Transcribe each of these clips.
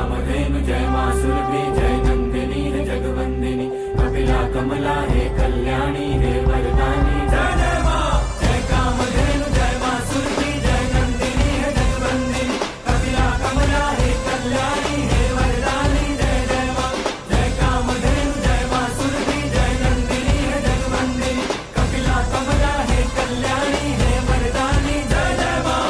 कामधेनु जय मां सुरभि जय नंदिनी है जगवंदिनी कपिला कमला है कल्याणी है वरदानी जय जय मां जय कामधेनु जय मां सुरभि जय नंदिनी है जगवंदिनी कपिला कमला है कल्याणी है वरदानी जय जय मां जय कामधेनु जय मां सुरभि जय नंदिनी है जगवंदिनी कपिला कमला है कल्याणी है वरदानी जय जय मां।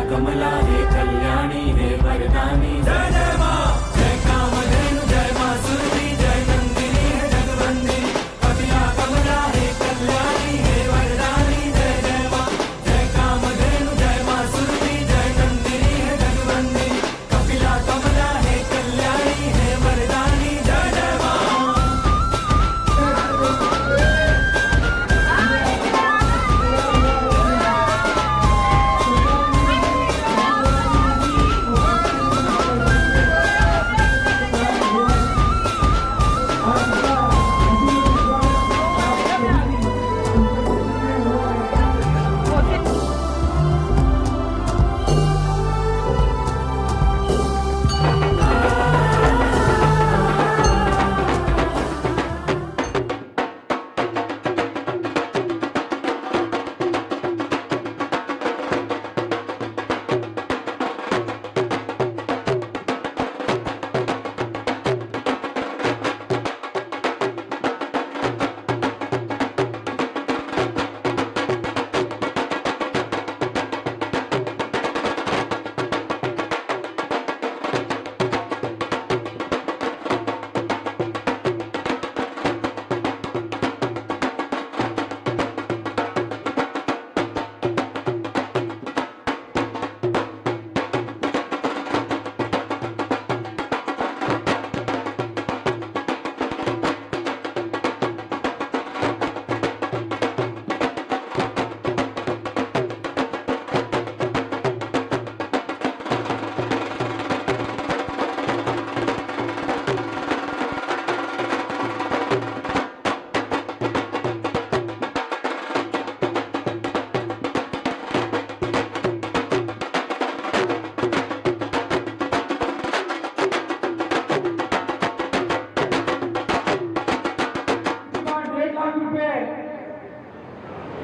कमला है कल्याणी है वरदानी जय जय मां जय कामधेनु जय मां सुरभि जय नंदिनी है जगवंदिनी कपिला कमला है कल्याणी है वरदानी जय जय मां जय कामधेनु जय मां सुरभि जय नंदिनी है जगवंदिनी कपिला कमला है कल्याणी है वरदानी जय जय मां।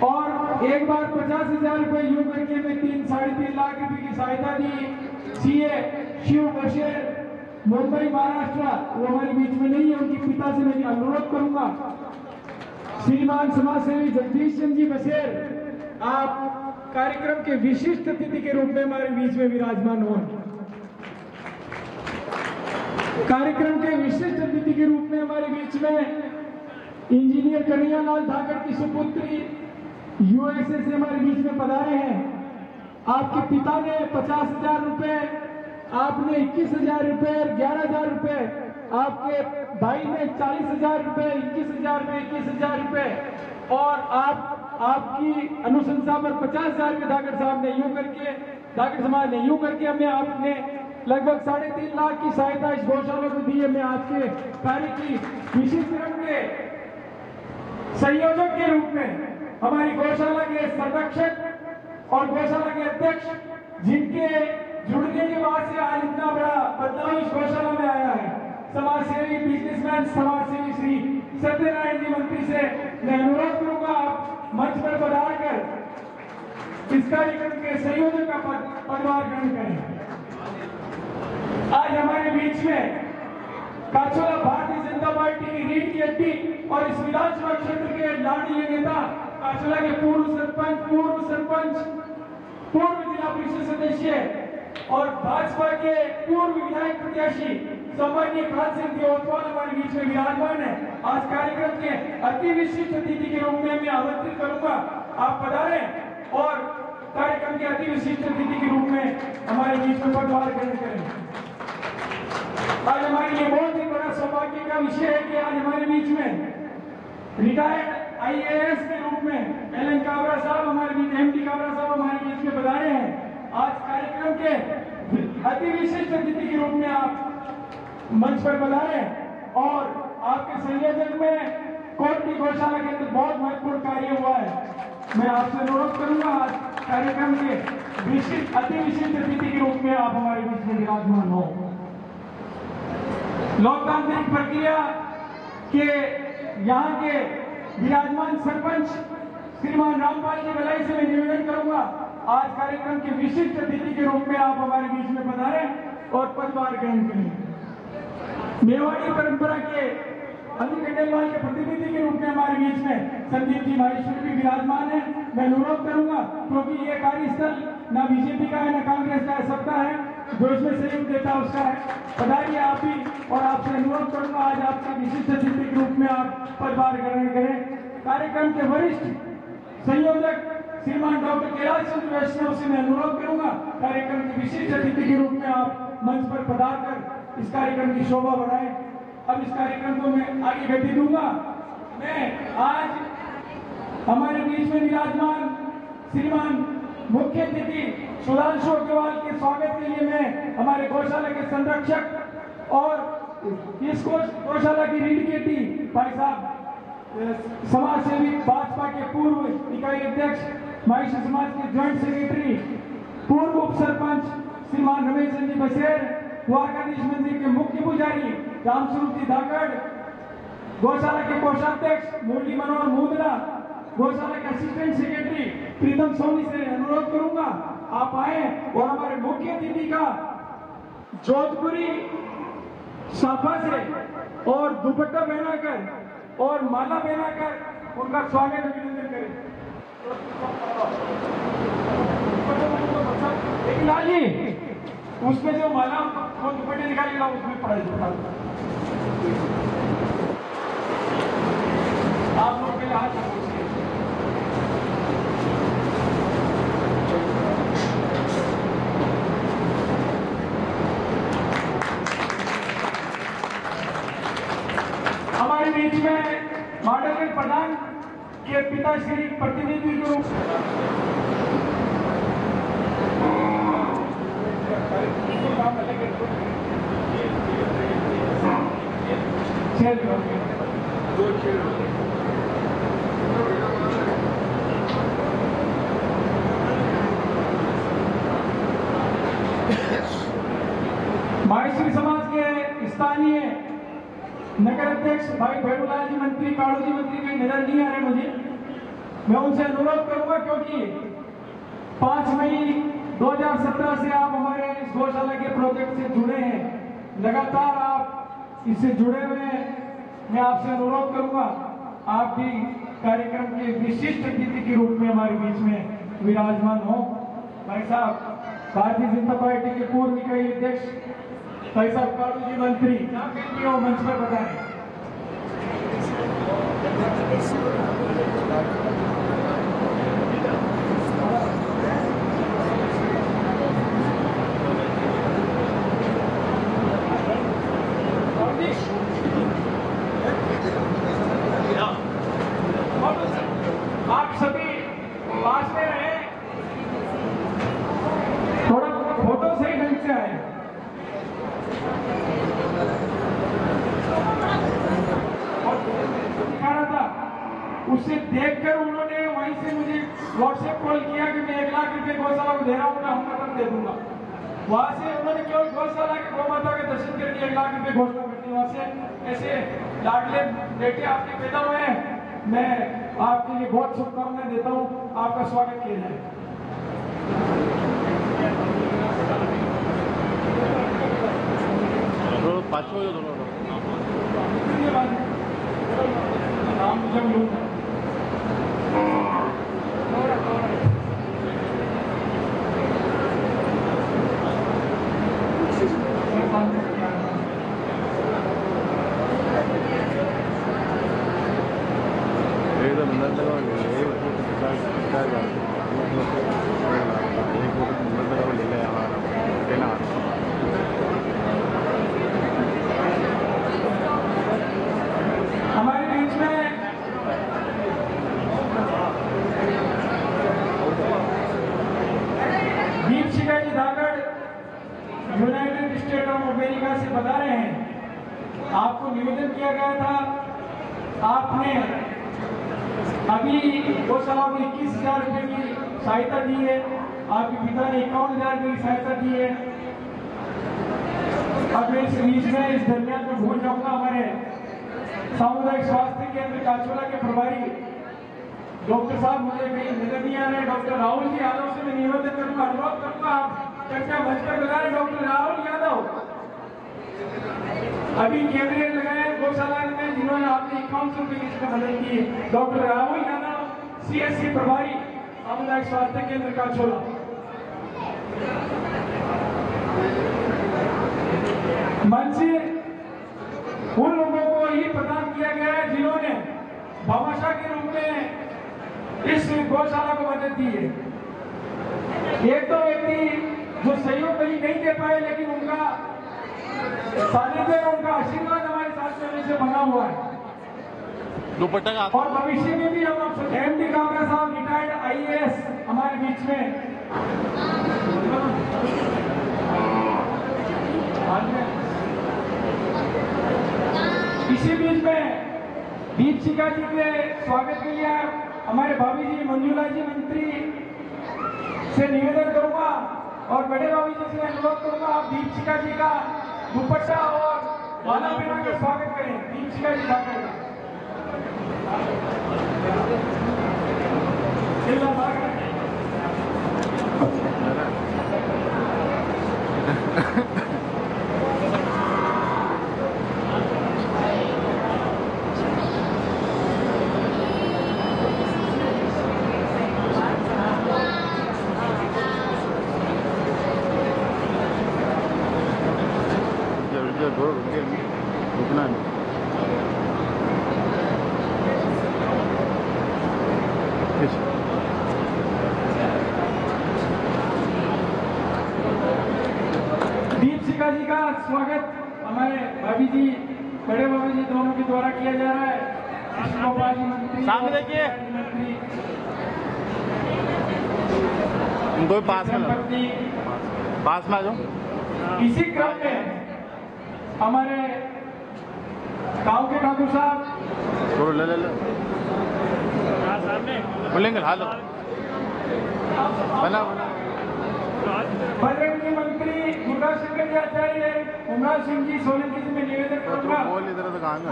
और एक बार 50,000 रुपए यूं करके मैं 3-3.5 लाख रुपए की सहायता दी। सीए शिव बशेर मुंबई महाराष्ट्र वो हमारे बीच में नहीं है, उनके पिता से मैं अनुरोध करूंगा श्रीमान समाज सेवी जगदीश चंद जी बशेर आप कार्यक्रम के विशिष्ट अतिथि के रूप में हमारे बीच में विराजमान हो। कार्यक्रम के विशिष्ट अतिथि के रूप में हमारे बीच में इंजीनियर कन्हैयालाल धाकड़ की सुपुत्री यूएसए से हमारे बीच में पधारे हैं। आपके पिता ने 50,000 रुपए, आपने 21,000 रुपए, 11,000 रुपए, आपके भाई ने 40,000 रुपए, 21,000 रुपए, 21,000 रुपए और आपकी अनुशंसा पर 50,000 रुपए धाकड़ साहब ने यूं करके, धाकड़ समाज ने यूं करके हमें आपने लगभग 3.5 लाख की सहायता इस गौशाला को दी है। मैं आज के कार्य की विशिष्ट क्रम के संयोजक के रूप में हमारी गौशाला के संरक्षक और गौशाला के अध्यक्ष, जिनके जुड़ने के बाद से आज इतना बड़ा बदलाव इस गौशाला में आया है, समाज सेवी बिजनेसमैन समाज सेवी श्री सत्यनारायण जी मंत्री से मैं अनुरोध करूंगा आप मंच पर पधार कर इस कार्यक्रम के संयोजक का पदभार ग्रहण करें। आज हमारे बीच में काचोला भारतीय जनता पार्टी की रीढ़ की हड्डी और इस विधानसभा क्षेत्र के लाडली नेता काचोला के पूर्व सरपंच, पूर्व जिला परिषद सदस्य और भाजपा के पूर्व विधायक प्रत्याशी सम्मानीय खान सिंह देओतवाल हमारे बीच में विराजमान है। आज कार्यक्रम के अति विशिष्ट अतिथि के रूप में मैं आमंत्रित करूंगा, आप पधारें और कार्यक्रम के अति विशिष्ट अतिथि के रूप में हमारे बीच में पदभार ग्रहण करें। आज हमारे लिए बहुत ही बड़ा सौभाग्य का विषय है कि आज हमारे बीच में रिटायर्ड IAS के रूप में LN काबरा साहब हमारे बीच, MD काबरा साहब हमारे बीच में पधारे हैं। आज कार्यक्रम के अति विशिष्ट अतिथि के रूप में आप मंच पर पधारे और आपके संयोजन में कोटली गौशाला के अंदर बहुत महत्वपूर्ण कार्य हुआ है। मैं आपसे अनुरोध करूंगा आज कार्यक्रम के अति विशिष्ट अतिथि के रूप में आप हमारे बीच में विराजमान हो। लोकतांत्रिक प्रक्रिया के यहाँ के विराजमान सरपंच श्रीमान रामपाल जी बलाई से मैं निवेदन करूंगा आज कार्यक्रम के विशिष्ट अतिथि के रूप में आप हमारे बीच में पधारें और पदभार ग्रहण करें। मेवाड़ी परंपरा के अंधकंडेलवाल के प्रतिनिधि के रूप में हमारे बीच में संदीप जी माहेश्वरी भी विराजमान है। मैं अनुरोध करूंगा क्योंकि ये कार्यस्थल न बीजेपी का है न कांग्रेस का है, सबका है, जो इसमें सहयोग देता है उसका है। पधारिए आप भी और आपसे अनुरोध करूंगा आज आपके विशिष्ट अतिथि के रूप में आप पदभार ग्रहण करें। कार्यक्रम के वरिष्ठ संयोजक श्रीमान डॉक्टर कैलाश चंद्र वैष्णव से मैं अनुरोध करूंगा कार्यक्रम के विशिष्ट अतिथि के रूप में आप मंच पर पधार कर इस कार्यक्रम की शोभा बढ़ाएं। अब इस कार्यक्रम को मैं आगे गति दूंगा। मैं आज हमारे बीच में विराजमान श्रीमान मुख्य अतिथि सुधांशु अग्रवाल के स्वागत के लिए मैं हमारे गौशाला के संरक्षक और इस गौशाला की रीढ़ की हड्डी भाई साहब समाज सेवी भाजपा के पूर्व इकाई अध्यक्ष महिषी समाज के ज्वाइंट सेक्रेटरी पूर्व उप सरपंच श्रीमान रमेश चंद्र बसेर, द्वारकाधीश मंदिर के मुख्य पुजारी रामस्वरूप जी धाकड़, गौशाला के कोषाध्यक्ष मुरली मनोहर मुंदरा, गौशाला के असिस्टेंट सेक्रेटरी प्रीतम सोनी से अनुरोध करूंगा आप आए और हमारे मुख्य अतिथि का जोधपुरी साफा से और दुपट्टा पहनाकर और माला पहनाकर उनका स्वागत अभिनंदन करें। लेकिन लाली उसमें जो माला वो दुपट्टे निकालेगा उसमें पड़ा आप लोग के लिए हाथ हमारे बीच में मॉडल प्रधान के पिताश्री प्रतिनिधि के रूप माहेश्वरी समाज के स्थानीय नगर अध्यक्ष भाई भैरूलाल जी मंत्री, काड़ू जी मंत्री के नजर नहीं आ रहे मुझे, मैं उनसे अनुरोध करूंगा क्योंकि 5 मई 2017 से आप हमारे इस गौशाला के प्रोजेक्ट से जुड़े हैं, लगातार आप इससे जुड़े हुए हैं। मैं आपसे अनुरोध करूंगा आप भी कार्यक्रम के विशिष्ट अतिथि के रूप में हमारे बीच में विराजमान हो। भाई साहब भारतीय जनता पार्टी के पूर्व इकाई अध्यक्ष भाई साहब काड़ू जी मंत्री मंच पर बताएं। आप सभी पास में रहे, थोड़ा फोटो सही ढंग से आए। उससे देखकर उन्होंने वहीं से मुझे व्हाट्सएप कॉल किया कि मैं 1 लाख रुपए गौशाला को दे रहा हूँ, मैं हम खत्म दे दूंगा। वहां से उन्होंने केवल गौशाला के गौ माता के दर्शन करके 1 लाख रुपए घोषणा कर दी। वहां से ऐसे लाडले बेटे आपके पैदा हुए हैं, मैं आपके लिए बहुत शुभकामनाएं देता हूं। आपका स्वागत किया जाए। हमारे बीच में दीपशिखा जी धाकड़ यूनाइटेड स्टेट ऑफ अमेरिका से बता रहे हैं। आपको निवेदन किया गया था, आपने अभी गौशाला को 21,000 रुपये की सहायता दी है, आपके पिता ने 51,000 रुपये की सहायता दी है। अब इस बीच में इस दरमियान में भूल जाऊंगा, हमारे सामुदायिक स्वास्थ्य केंद्र काचोला के प्रभारी डॉक्टर साहब मुझे कहीं नजर नहीं आ रहे। डॉक्टर राहुल जी यादव से मैं निवेदन करूंगा, अनुरोध करूंगा, आप चर्चा मंच पर बता रहे डॉक्टर राहुल यादव अभी केंद्रीय लगाए गौशाला में, जिन्होंने आपने 51 रुपये की इसमें मदद की। डॉक्टर राहुल यादव CSC प्रभारी सामुदायिक स्वास्थ्य केंद्र काचोला। मंच से उन लोगों को ही प्रदान किया गया है जिन्होंने भामाशाह के रूप में इस गौशाला को मदद दी है। एक तो व्यक्ति जो सहयोग कहीं नहीं दे पाए, लेकिन उनका सानिध्य, उनका आशीर्वाद हमारे साथ चलने से बना हुआ है। और भविष्य में भी हम MD कामरा साहब रिटायर्ड IAS हमारे बीच में इसी बीच में दीपशिखा जी के स्वागत के लिए हमारे भाभी जी मंजुला जी मंत्री से निवेदन करूंगा और बड़े भाभी जी से अनुरोध करूंगा, आप दीपशिखा जी का दुपट्टा और माला पहना कर स्वागत करें। दीपशिखा जी धाकड़ रुकना नहीं। दीपशिखा जी का स्वागत हमारे भाभी जी, बड़े भाभी जी दोनों के द्वारा किया जा रहा है। सामने देखिए, दो पास में आ जाओ। इसी क्रम में हमारे गांव के ठाकुर साहब ले बोलेंगे, हालो बना पर्यटन के मंत्री दुर्गा शंकर जी आचार्य, उमराव सिंह जी सोलंकी से मैं निवेदन करूंगा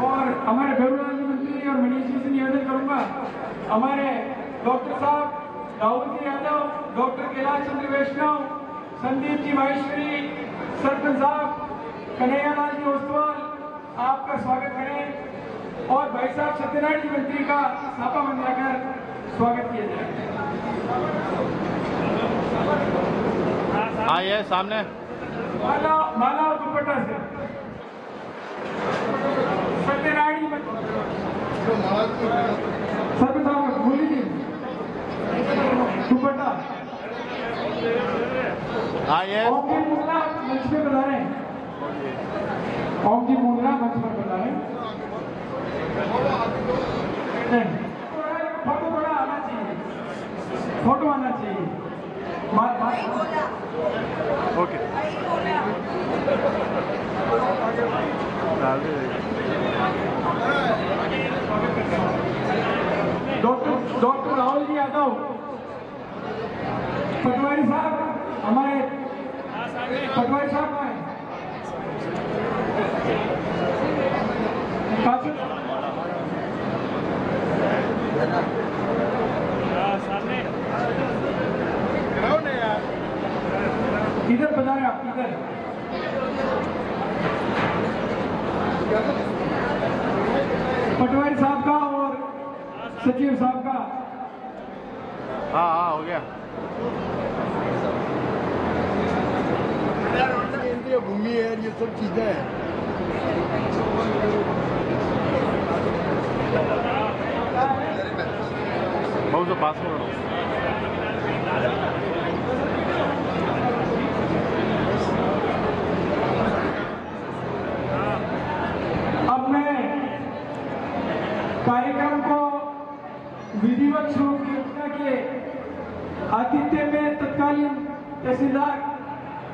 और हमारे बेरूलाल जी मंत्री और मनीष जी से निवेदन करूंगा। हमारे डॉक्टर साहब राहुल जी यादव, डॉक्टर कैलाश चंद्र वैष्णव, संदीप जी माहेश्वरी, सरपंच साहब कन्हैयालाल जी ओसवाल, आपका स्वागत करें और भाई साहब सत्यनारायण जी मंत्री का सापा मंडलाकर स्वागत किया जाए। आइए सामने माला और दुपट्टा से सत्यनारायण जी सरपंच साहब बोली जी, दुपट्टा आइए। ओम जी मुंगला मंच पे बता रहे हैं, ओम जी मुंगला मंच पर बता रहे हैं। फोटो बड़ा आना चाहिए, फोटो आना चाहिए। ओके डॉक्टर राहुल जी यादव, पटवारी साहब, हमारे पटवारी साहब आए। पटवारी साहब का और सचिव साहब का। हाँ हो गया। भूमि है, ये सब चीजें हैं। बहुत जो पास में अब मैं कार्यक्रम को विधिवत शुरू की योजना के आतिथ्य में तत्कालीन तहसीलदार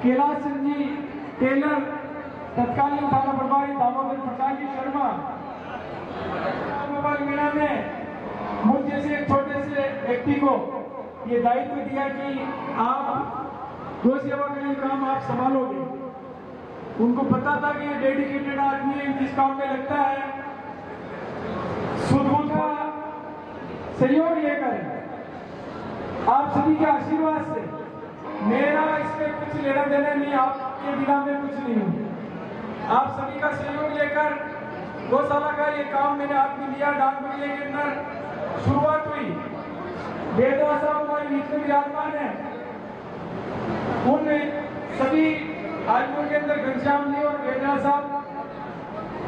कैलाश सिंह जी टेलर, तत्कालीन थाना प्रभारी दामोदर प्रसाद जी शर्मा, मोबाइल मीणा ने मुझ जैसे एक छोटे से व्यक्ति को ये दायित्व दिया कि आप गौ सेवा का ये काम आप संभालोगे। उनको पता था कि ये डेडिकेटेड आदमी है, जिस काम में लगता है सुध का सहयोग लेकर आप सभी के आशीर्वाद से, मेरा इसमें कुछ लेना देना नहीं, आपके बिना में कुछ नहीं हूँ। आप सभी का सहयोग लेकर गौशाला का ये काम मैंने हाथ में लिया। डाक बंगले के अंदर शुरुआत हुई। वेदवा साहब हमारे बीच में विराजमान है। उन सभी आदमियों के अंदर घनश्याम जी और वेदवा साहब,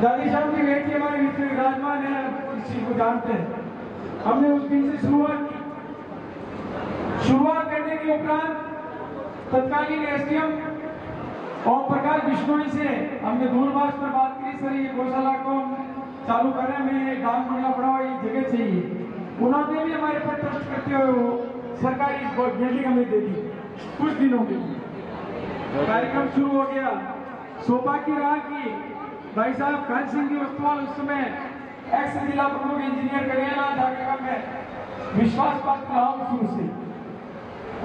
दादी श्याम जी वेद जी हमारे बीच में विराजमान है, इस चीज को जानते हैं। हमने उस दिन से शुरुआत करने के उपरांत तत्कालीन एसडीएम ओम प्रकाश बिश्नोई से हमने दूरभाष पर बात की। सर ये गौशाला को चालू कर रहे हैं, मैं डाक बंगला पड़ा हुआ, ये जगह चाहिए। उन्होंने भी हमारे पर ट्रस्ट करते हुए वो सरकारी बिल्डिंग हमें दे दी कुछ दिनों के लिए। कार्यक्रम शुरू हो गया। सौभाग्य रहा कि भाई साहब खान सिंह जी वस्तुवाल उस समय एक्स जिला प्रमुख इंजीनियर करियाला झारखंड में विश्वास पात्र रहा शुरू से।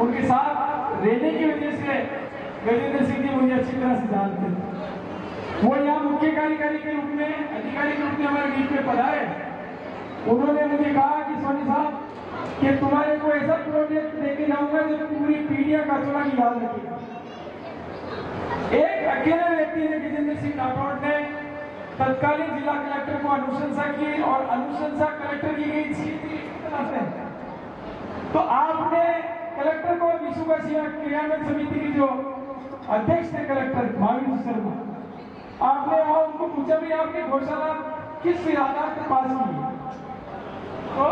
उनके साथ रहने की वजह से गजेंद्र सिंह जी मुझे अच्छी तरह से जानते हैं। वो यहाँ मुख्य कार्यकारी के रूप में, अधिकारी के रूप में हमारे बीच में पधारे। उन्होंने मुझे कहा कि सोनी साहब कि तुम्हारे को ऐसा प्रोजेक्ट देके जाऊंगा जो पूरी पीढ़ियां काचोला की याद रखेगा। एक अकेले व्यक्ति ने, गजेंद्र सिंह राठौड़ ने तत्कालीन जिला कलेक्टर को अनुशंसा की और अनुशंसा कलेक्टर की गई थी। तो आपने कलेक्टर को विश्व का सेवा क्रियान्वयन समिति की जो अध्यक्ष थे कलेक्टर महावीर शर्मा, आपने वहां उनको पूछा भी आपने गौशाला किस आधार पर पास की? तो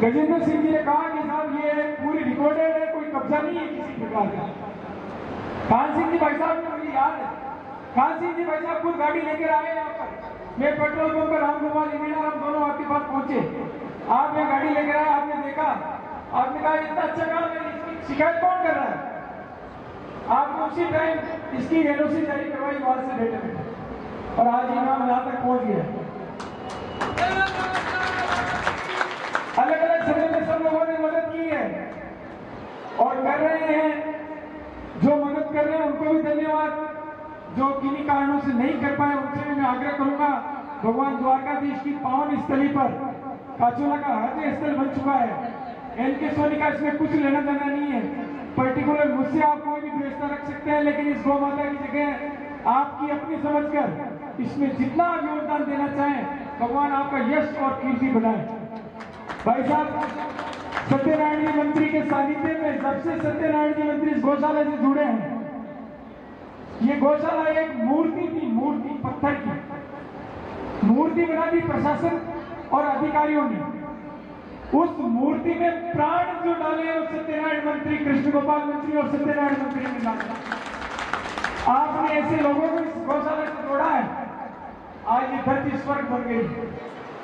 गजेंद्र सिंह जी ने कहा कि साहब ये पूरी रिकॉर्डेड है, कोई कब्जा नहीं है किसी प्रकार का। खान सिंह जी भाई साहब को मुझे याद है, खान सिंह जी भाई साहब खुद गाड़ी लेकर आए यहाँ पर। मैं पेट्रोल पंप पर राम गोपाल इंजीनियर हम दोनों आपके पास पहुंचे। आपने गाड़ी लेकर आए, आपने देखा, आपने कहा इतना अच्छा काम है, इसकी शिकायत कौन कर रहा है? आपने उसी टाइम इसकी एनओसी जारी करवाई वहां से बैठे और आज इनाम यहाँ तक पहुंच गया। अलग अलग समय में सब लोगों ने मदद की है और कर रहे हैं। जो मदद कर रहे हैं उनको भी धन्यवाद। जो किन्हीं कारणों से नहीं कर पाए उनसे मैं आग्रह करूंगा, भगवान द्वारकाधीश की पावन स्थली पर काचोला का हृदय स्थल बन चुका है। एनके सोनी का इसमें कुछ लेना देना नहीं है। पर्टिकुलर मुझसे आप कोई भी व्यवस्था रख सकते हैं, लेकिन इस गौ माता की जगह आपकी अपनी समझकर इसमें जितना आप योगदान देना चाहें, भगवान आपका यश और कीर्ति बनाए। भाई साहब सत्यनारायण जी मंत्री के सानिध्य में जब से सत्यनारायण जी मंत्री इस गौशाला से जुड़े हैं, ये गौशाला एक मूर्ति थी, मूर्ति पत्थर की मूर्ति बना दी प्रशासन और अधिकारियों ने। उस मूर्ति में प्राण जो डाले उस सत्यनारायण मंत्री, कृष्ण गोपाल मंत्री और सत्यनारायण मंत्री ने डाला। आपने ऐसे लोगों को इस गौशाला से जोड़ा है, आज ये धरती स्वर्ग बन गई।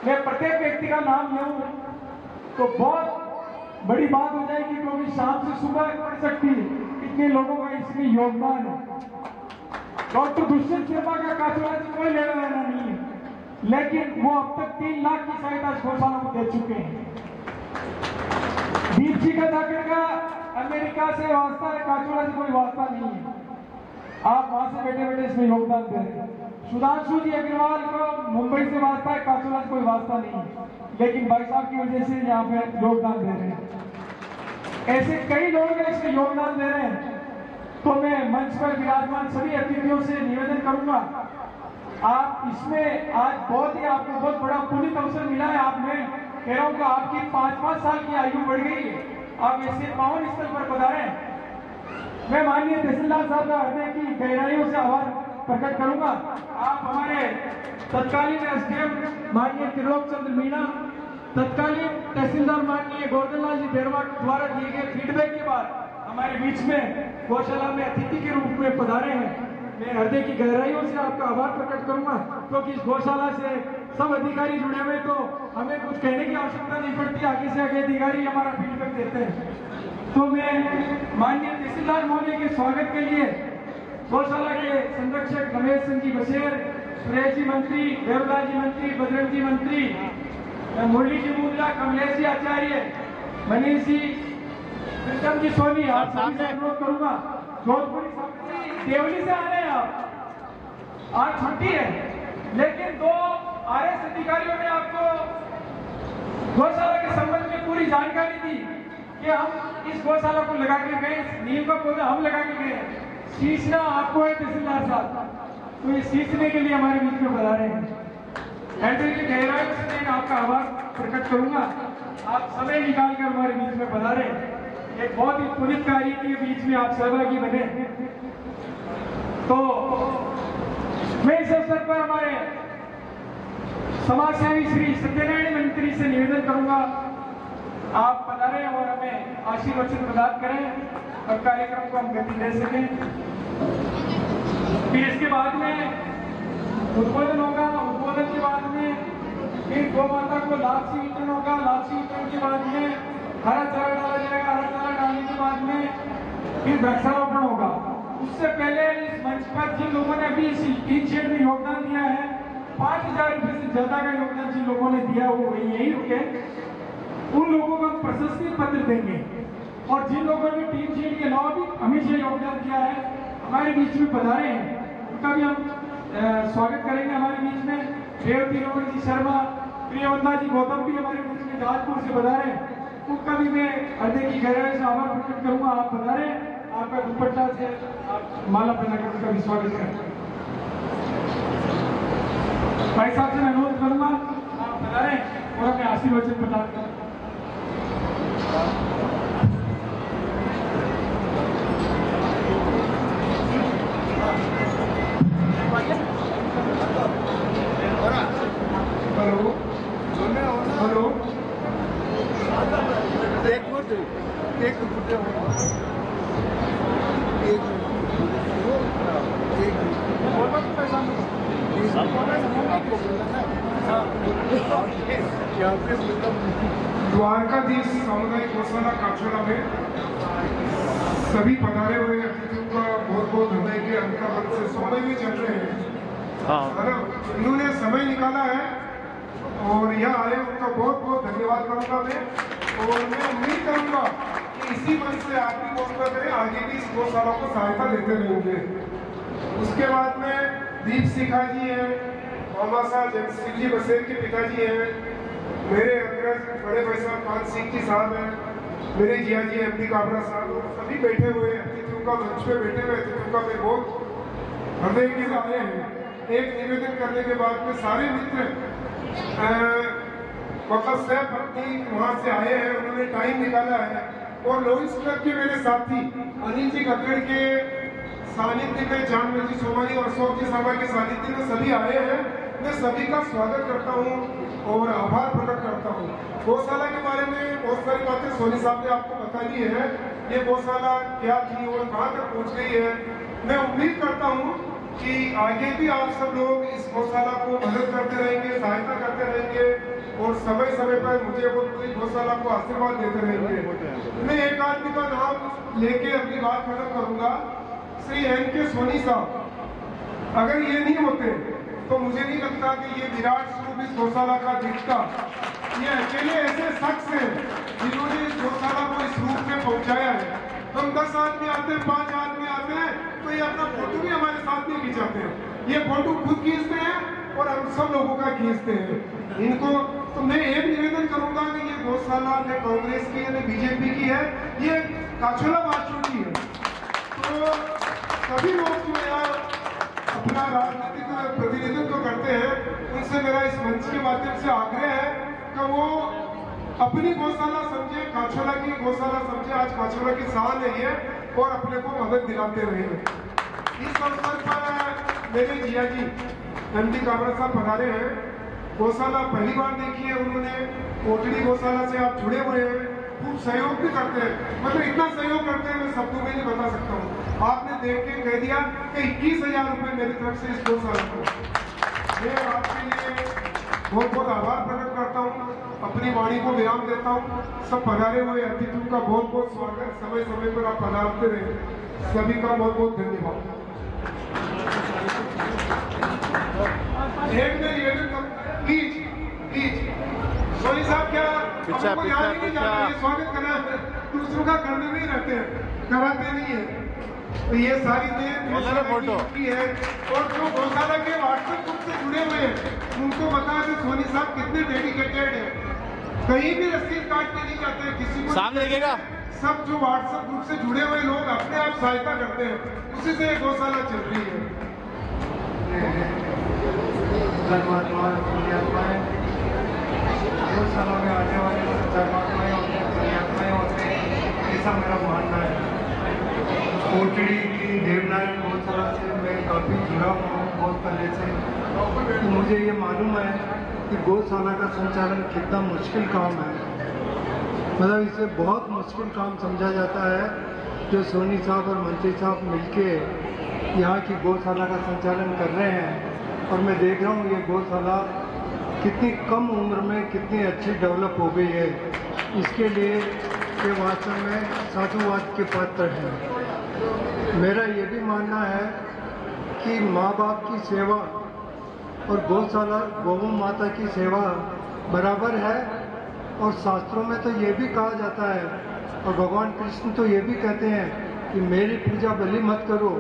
मैं प्रत्येक व्यक्ति का नाम लूं तो बहुत बड़ी बात हो जाएगी, क्योंकि शाम से सुबह पड़ सकती है। इतने लोगों का इसमें योगदान है। डॉक्टर दुष्यंत शर्मा का काचोला से कोई लेना देना नहीं है, लेकिन वो अब तक 3 लाख की सहायता गौशाला को दे चुके हैं। दीपशिखा धाकड़ का अमेरिका से वास्ता है, काचोला से कोई वास्ता नहीं है। आप वहां से बैठे बैठे इसमें योगदान दे रहे हैं। सुधांशु जी अग्रवाल को मुंबई से वास्ता है, काचोला से कोई वास्ता नहीं है, लेकिन भाई साहब की वजह से यहाँ पे योगदान दे रहे हैं। ऐसे कई लोग इसमें योगदान दे रहे हैं। तो मैं मंच पर विराजमान सभी अतिथियों से निवेदन करूंगा आप इसमें आज बहुत ही आपको बहुत बड़ा पुनीत अवसर मिला है। आपने कह रहा हूँ कि आपकी 5-5 साल की आयु बढ़ गई है, आप ऐसे पावन स्थल पर पधारे हैं। मैं माननीय तहसीलदार साहब का हृदय की गहराइयों से आभार प्रकट करूंगा। आप हमारे तत्कालीन एसडीएम माननीय त्रिलोक चंद्र मीणा, तत्कालीन तहसीलदार माननीय गोवर्धन लाल जी बेरवा द्वारा दिए गए फीडबैक के बाद हमारे बीच में गौशाला में अतिथि के रूप में पधारे हैं। मैं हृदय की गहराइयों से आपका आभार प्रकट करूंगा, क्योंकि इस गौशाला से सब अधिकारी जुड़े हुए, तो हमें कुछ कहने की आवश्यकता नहीं पड़ती, आगे से आगे अधिकारी हमारा फीडबैक देते हैं। तो मैं माननीय तहसीलदार महोदय के स्वागत के लिए गौशाला के संरक्षक रमेश सिंह जी बसेर, सुरेश जी मंत्री, देवलाल जी मंत्री, बजरंग जी मंत्री, मुरली जी मुंदला, कमलेश जी आचार्य, मनीष जी, कृष्ण जी सोनी, आप सभी से अनुरोध करूंगा। जोधपुरी समिति देवली से आ रहे हैं आप, आज छुट्टी है, लेकिन 2 आरएस अधिकारियों ने आपको गौशाला के संबंध में पूरी जानकारी दी कि हम इस गौशाला को लगा के गए, नींव का पौधा हम लगा के गए, सींचना आपको है तहसीलदार साहब, तो ये सींचने के लिए हमारे बीच में बता रहे हैं। हृदय की गहराई से मैं आपका आभार प्रकट करूंगा, आप समय निकाल कर हमारे बीच में बता रहे हैं। एक बहुत ही पुनीत कार्य के बीच में आप सहभागी बने, तो मैं इस अवसर पर हमारे समाज सेवी श्री सत्यनारायण मंत्री से निवेदन करूंगा, आप पधारें और हमें आशीर्वचन प्रदान करें और कार्यक्रम को हम गति दे सकें। फिर इसके बाद में उद्बोधन होगा, उद्बोधन के बाद में फिर गौ माता को लापसी वितरण होगा, लापसी वितरण के बाद में हरा चारा डाला जाएगा, हरा चारा डालने के बाद में फिर वृक्षारोपण होगा। उससे पहले इस मंच पर जिन लोगों ने अभी इस टीन शेड में योगदान दिया है, 5000 रुपये से ज्यादा का योगदान जिन लोगों ने दिया वो यही रुके, उन लोगों को हम प्रशस्ति पत्र देंगे। और जिन लोगों ने टीन शेड के अलावा भी हमेशा योगदान दिया है, हमारे बीच में पधारे हैं, उनका भी हम स्वागत करेंगे हमारे बीच में। रेवती रोहन जी शर्मा, प्रियवंदा जी गौतम भी हमारे बीच में जहाजपुर से पधारे हैं, उनका भी मैं हृदय की गहराई से आभार प्रकट करूंगा। आप पधारे, आपका दुपट्टा से आप माला पहनाकर उनका भी स्वागत करें। भाई साहब से मैं अनुरोध करूंगा, आप पधारे और हमें आशीर्वचन प्रदान करें। हेलो हेलो, एक द्वारकाधीश सामुदायिक गौशाला काछोला में सभी पधारे हुए अतिथियों का बहुत बहुत हृदय के अंतराल से समय में चल रहे हैं। इन्होंने समय निकाला है और यहाँ आए, उनका बहुत बहुत धन्यवाद करूंगा मैं। और मैं उम्मीद करूंगा कि इसी मन से आप भी गौशाला करें, आगे भी इस गौशाला को सहायता देते रहेंगे। उसके बाद में दीप सिखा जी हैं, मामा साहब जगदीश जी बसेर के पिताजी हैं, मेरे अग्रज बड़े भाई साहब पान सिंह जी साहब हैं, मेरे जिया जी एमडी काबरा साहब, सभी बैठे हुए अतिथियों का, मंच पे बैठे हुए अतिथियों का मैं बहुत हृदय के आए हैं। एक निवेदन करने के बाद में सारे मित्र मतलब सैफ अपनी वहाँ से आए हैं, उन्होंने टाइम निकाला है। और लोइस क्लब के मेरे साथी अनिल जी गद्गड़ के सानिध्य में, जानवी जी सोमानी और अशोक जी सामा के सानिध्य में सभी आए हैं। मैं सभी का स्वागत करता हूँ और आभार प्रकट करता हूँ। गौशाला के बारे में बहुत सारी बातें सोनी साहब ने आपको बता दी है, ये गौशाला क्या थी और कहाँ तक पहुँच गई है। मैं उम्मीद करता हूँ कि आगे भी आप सब लोग इस गौशाला को मदद करते रहेंगे, सहायता करते रहेंगे और समय समय पर मुझे वो पूरी गौशाला को आशीर्वाद देते रहेंगे। मैं एक आदमी का नाम लेके अपनी बात खत्म करूंगा, श्री एन.के. सोनी साहब। अगर ये नहीं होते तो मुझे नहीं लगता कि ये विराट स्वरूप इस गौशाला का दिखता। ये अकेले ऐसे शख्स हैं जिन्होंने इस गौशाला को इस रूप में पहुंचाया है। हम 10 आदमी आते हैं, 5 आदमी आते हैं, तो ये अपना फोटो भी हमारे साथ नहीं खिंचाते हैं, ये फोटो खुद खींचते हैं और हम सब लोगों का खींचते हैं इनको। तो मैं एक निवेदन करूंगा कि ये गौशाला न कांग्रेस की है न बीजेपी की है, ये काछोला वासियों की है। तो सभी लोग जो यार अपना राजनीतिक प्रतिनिधित्व करते हैं, उनसे मेरा इस मंच के माध्यम से आग्रह है कि वो अपनी गौशाला समझे, काछोला की गौशाला समझे। आज काछोला की साल है ये, और अपने को मदद दिलाते रहे। इस अवसर पर मेरे जिया जी MD काबरा साहब पधारे हैं। गौशाला पहली बार देखी है उन्होंने, कोटड़ी गौशाला से आप जुड़े हुए हैं, खूब सहयोग भी करते हैं। मतलब इतना सहयोग करते हैं मैं शब्दों में नहीं बता सकता हूँ। आपने देख के कह दिया कि 21,000 रुपये मेरी तरफ से इस गौशाला को। मैं आपके लिए बहुत बहुत आभार प्रकट करता हूँ, अपनी वाणी को विराम देता हूँ। सब पधारे हुए अतिथियों का बहुत बहुत स्वागत। समय समय पर आप पधारते रहे। सभी का बहुत बहुत धन्यवाद। सोनी साहब क्या हमको यहाँ नहीं जाते हैं, स्वागत करना है, दूसरों का करने नहीं रहते हैं, कराते नहीं है। तो ये सारी देर की है। और जो गौशाला के व्हाट्सएप ग्रुप से जुड़े हुए हैं उनको बता कि सोनी साहब कितने डेडिकेटेड है, कहीं भी रसीद काट के नहीं जाते हैं किसी को सामने देखिएगा। सब जो व्हाट्सएप ग्रुप से जुड़े हुए लोग अपने आप सहायता करते हैं, उसी से गौशाला चल रही है। गौशाला में आने वाले धर्मात्माएं होते हैं, पुण्यात्माएं होते हैं, ऐसा मेरा मानना है। कोटड़ी की देवनारायण गौशाला से मैं काफ़ी जुड़ा हूँ बहुत पहले से। तो मुझे ये मालूम है कि गौशाला का संचालन कितना मुश्किल काम है। मतलब इसे बहुत मुश्किल काम समझा जाता है। जो सोनी साहब और मंत्री साहब मिलके यहाँ की गौशाला का संचालन कर रहे हैं, और मैं देख रहा हूँ ये गौशाला कितनी कम उम्र में कितनी अच्छी डेवलप हो गई है। इसके लिए ये वास्तव में साधुवाद के पात्र हैं। मेरा ये भी मानना है कि माँ बाप की सेवा और गौशाला गौ माता की सेवा बराबर है। और शास्त्रों में तो ये भी कहा जाता है, और भगवान कृष्ण तो ये भी कहते हैं कि मेरी पूजा भली मत करो,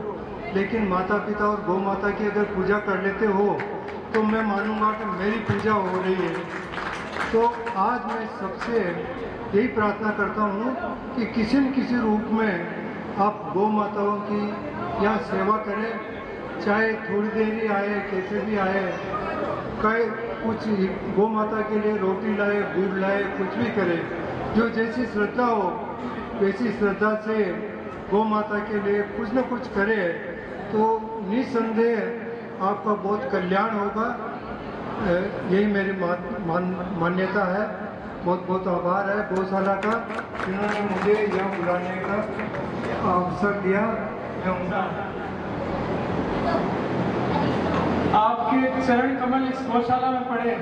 लेकिन माता पिता और गौ माता की अगर पूजा कर लेते हो तो मैं मानूंगा कि मेरी पूजा हो रही है। तो आज मैं सबसे यही प्रार्थना करता हूँ कि किसी न किसी रूप में आप गौ माताओं की यहाँ सेवा करें, चाहे थोड़ी देर ही आए, कैसे भी आए, कई कुछ गौ माता के लिए रोटी लाए, दूध लाए, कुछ भी करे। जो जैसी श्रद्धा हो वैसी श्रद्धा से गौ माता के लिए कुछ न कुछ करे तो निसंदेह आपका बहुत कल्याण होगा। यही मेरी मान्यता है। बहुत बहुत आभार है गौशाला का, जिन्होंने मुझे यहाँ बुलाने का अवसर दिया। आपके चरण कमल इस गौशाला में पड़े,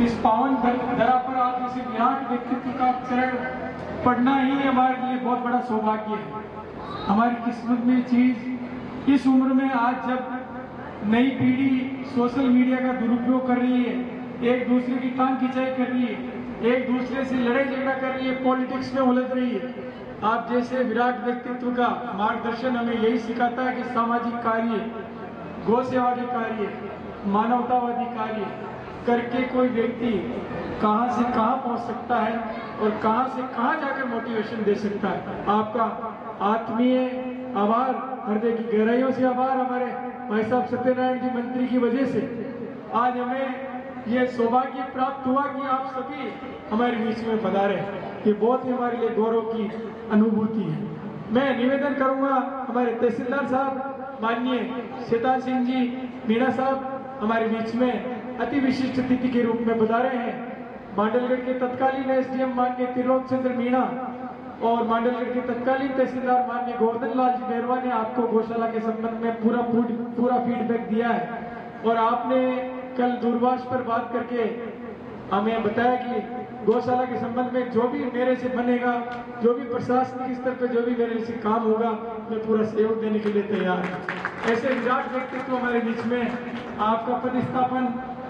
इस पावन धरा पर आप किसी विराट व्यक्तित्व का चरण पढ़ना ही हमारे लिए बहुत बड़ा सौभाग्य है। हमारी किस्मत में चीज इस उम्र में, आज जब नई पीढ़ी सोशल मीडिया का दुरुपयोग कर रही है, एक दूसरे की टांग खिंचाई कर रही है, एक दूसरे से लड़ाई झगड़ा कर रही है, पॉलिटिक्स में उलझ रही है, आप जैसे विराट व्यक्तित्व का मार्गदर्शन हमें यही सिखाता है कि सामाजिक कार्य, गौ सेवा के कार्य, मानवतावादी कार्य करके कोई व्यक्ति कहां से कहां पहुंच सकता है और कहां से कहां जाकर मोटिवेशन दे सकता है। आपका आत्मीय आभार, हृदय की गहराइयों से आभार। हमारे भाई साहब सत्यनारायण जी मंत्री की वजह से आज हमें यह सौभाग्य प्राप्त हुआ कि आप सभी हमारे बीच में पधारे। ये बहुत ही हमारे लिए गौरव की अनुभूति है। मैं निवेदन करूंगा हमारे तहसीलदार साहब माननीय शैतान सिंह जी मीणा साहब हमारे बीच में अति विशिष्ट अतिथि के रूप में पधारे हैं। मांडलगढ़ के तत्कालीन SDM माननीय त्रिलोक चंद्र मीणा और मांडलगढ़ के तत्कालीन तहसीलदार माननीय गोवर्धन लाल जी मेहरवा ने आपको गौशाला के संबंध में पूरा फीडबैक दिया है। और आपने कल दूरभाष पर बात करके हमें बताया कि गौशाला के संबंध में जो भी मेरे से बनेगा, जो भी प्रशासनिक स्तर पर जो भी मेरे से काम होगा, मैं पूरा सहयोग देने के लिए तैयार हूँ। ऐसे विराट व्यक्तित्व हमारे बीच में, आपका पदस्थापन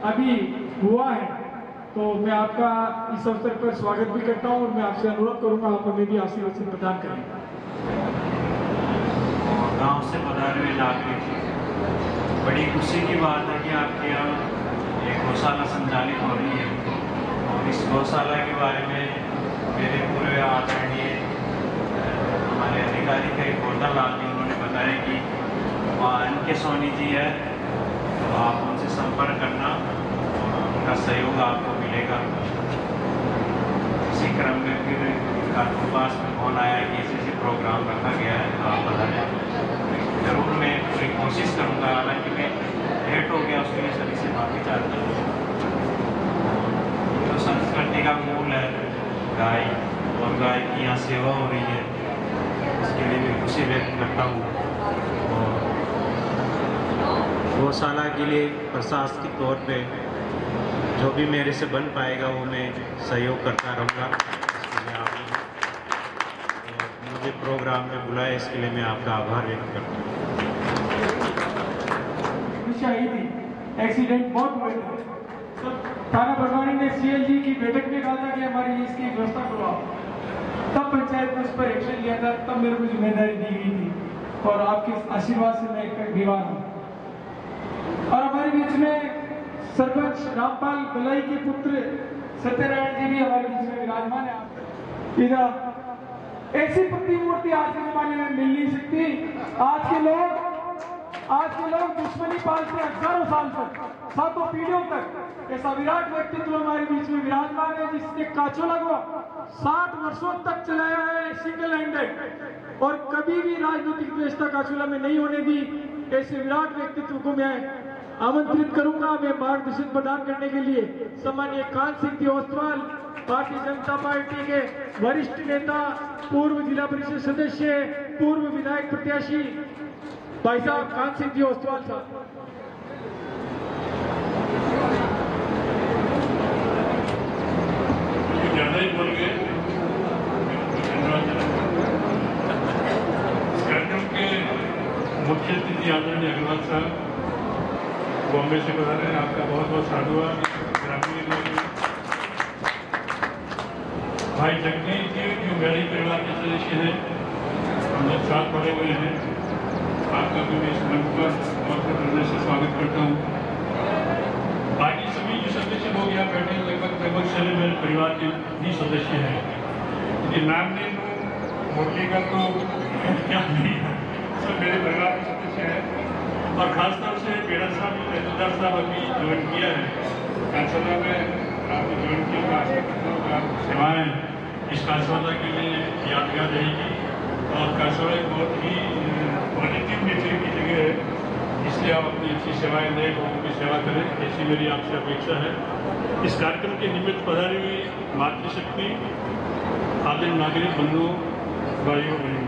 अभी हुआ है, तो मैं आपका इस अवसर पर स्वागत भी करता हूँ और मैं आपसे अनुरोध करूंगा आप हमें भी आशीर्वाद प्रदान करें। गांव से पधारे हुए नागरिक, बड़ी खुशी की बात है कि आपके यहाँ एक गौशाला संचालित हो रही है। और इस गौशाला के बारे में मेरे पूरे आदरणीय हमारे अधिकारी कई गोवर्धन लाल जी उन्होंने बताया कि वहाँ NK सोनी जी है, तो आप उनसे संपर्क करना और उनका सहयोग आपको मिलेगा। इसी क्रम में फिर कानपुर पास में फोन आया कि ऐसे प्रोग्राम रखा गया है, तो आप बताएं। जरूर मैं पूरी कोशिश करूँगा, हालांकि मैं लेट हो गया उसके लिए सभी से माफ़ी चाहता हूँ। तो संस्कृति का मूल है गाय, और गाय की यहाँ सेवा हो रही है, इसके लिए मैं खुशी व्यक्त करता हूँ। और गौशाला के लिए प्रशासनिक तौर पे जो भी मेरे से बन पाएगा वो मैं सहयोग करता रहूँगा। इसके लिए आप मुझे प्रोग्राम में बुलाए, इसके लिए मैं आपका आभार व्यक्त करता हूँ। एक्सीडेंट बहुत हुए थे, तो थाना प्रभारी ने CLG की बैठक में कहा था कि हमारी इसकी व्यवस्था करवाओ, तब पंचायत ने उस पर एक्शन लिया था, तब मेरे को जिम्मेदारी दी गई थी, और आपके आशीर्वाद से मैं एक दीवार हूँ। और हमारे बीच में सरपंच रामपाल गलाई के पुत्र सत्यनारायण जी भी हमारे बीच में विराजमान है। इधर ऐसी प्रतिमूर्ति आज के जमाने में मिल नहीं सकती। आज के लोग दुश्मनी पालते हजारों साल तक, सातों पीढ़ियों तक। ऐसा विराट व्यक्तित्व हमारे बीच में विराजमान है, जिसने काचोला को 60 वर्षों तक चलाया है सिंगल हैंडेड, और कभी भी राजनीतिक व्यवस्था काचोला में नहीं होने दी। ऐसे विराट व्यक्तित्व को मैं आमंत्रित करूंगा, मैं मार्गदर्शन प्रदान करने के लिए सम्मानीय कान सिंह ओस्तवाल, भारतीय जनता पार्टी के वरिष्ठ नेता, पूर्व जिला परिषद सदस्य, पूर्व विधायक प्रत्याशी भाई साहब कान सिंह जी ओस्तवाल साहब। ज्यादा ही बोल गए। इस कार्यक्रम के मुख्य अतिथि आदरणीय अग्रवाल साहब बॉम्बे से बता रहे हैं, आपका बहुत बहुत साधुवाद। ग्रामीण भाई जगदीश जी जो मेरे परिवार के सदस्य हैं, हम लोग साथ पड़े हुए हैं, आपका भी मैं इस मंच पर बहुत हृदय से स्वागत करता हूँ। बाकी सभी जो सदस्य लोग यहाँ बैठे हैं लगभग सभी मेरे परिवार के भी सदस्य हैं, क्योंकि नाम नहीं लूँ मोटी का तो क्या नहीं है, सब मेरे परिवार के सदस्य हैं। और खासतौर से बेड़ा साहब तहसीलदार साहब अभी ज्वाइन किया है कांसवाला में, आपने ज्वाइन किया, सेवाएँ इस कांसवाला के लिए यादगार रहेगी। और कांसवाला एक बहुत ही पॉजिटिव नेचर की जगह है, इसलिए आप अपनी अच्छी सेवाएं दें, लोगों की सेवा करें, ऐसी मेरी आपसे अपेक्षा है। इस कार्यक्रम के निमित्त पधारी हुई मातृशक्ति, आदरणीय नागरिक बंधुओं, भाइयों बहनों,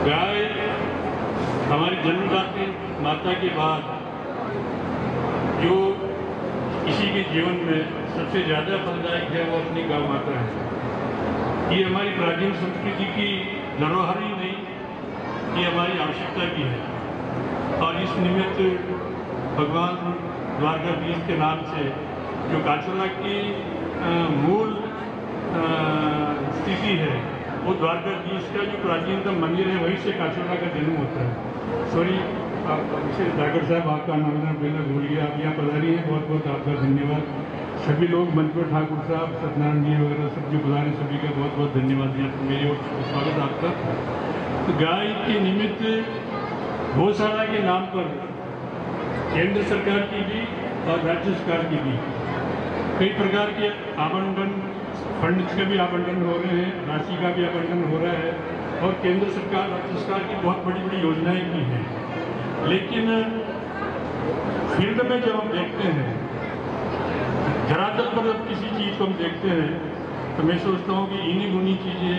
गाय हमारी जन्मदात्री माता के बाद जो किसी के जीवन में सबसे ज़्यादा फलदायक है वो अपनी गौ माता है। ये हमारी प्राचीन संस्कृति की धरोहर ही नहीं, ये हमारी आवश्यकता भी है। और इस निमित्त भगवान द्वारकाधीश के नाम से जो काचोला की मूल स्थिति है, वो द्वारकाधीश का जो प्राचीनतम मंदिर है वहीं से काचोला का जन्म होता है। सॉरी ठाकुर साहब, आपका नाम पहले भूल गया, आप यहाँ पधारी हैं, बहुत बहुत आपका धन्यवाद। सभी लोग मंच पर ठाकुर साहब, सत्यनारायण जी वगैरह सब जो बुला रहे हैं, सभी का बहुत बहुत धन्यवाद दिया। तो मेरी ओर से स्वागत आपका। तो गाय के निमित्त गौशाला के नाम पर केंद्र सरकार की भी और राज्य सरकार की भी कई प्रकार के आवंटन, फंड के भी आवंटन हो रहे हैं, राशि का भी आवंटन हो रहा है, और केंद्र सरकार राज्य सरकार की बहुत बड़ी बड़ी योजनाएं भी हैं। लेकिन फील्ड में जब हम देखते हैं, धरातल पर जब किसी चीज़ को हम देखते हैं, तो मैं सोचता हूँ कि इन्हीं गुनी चीज़ें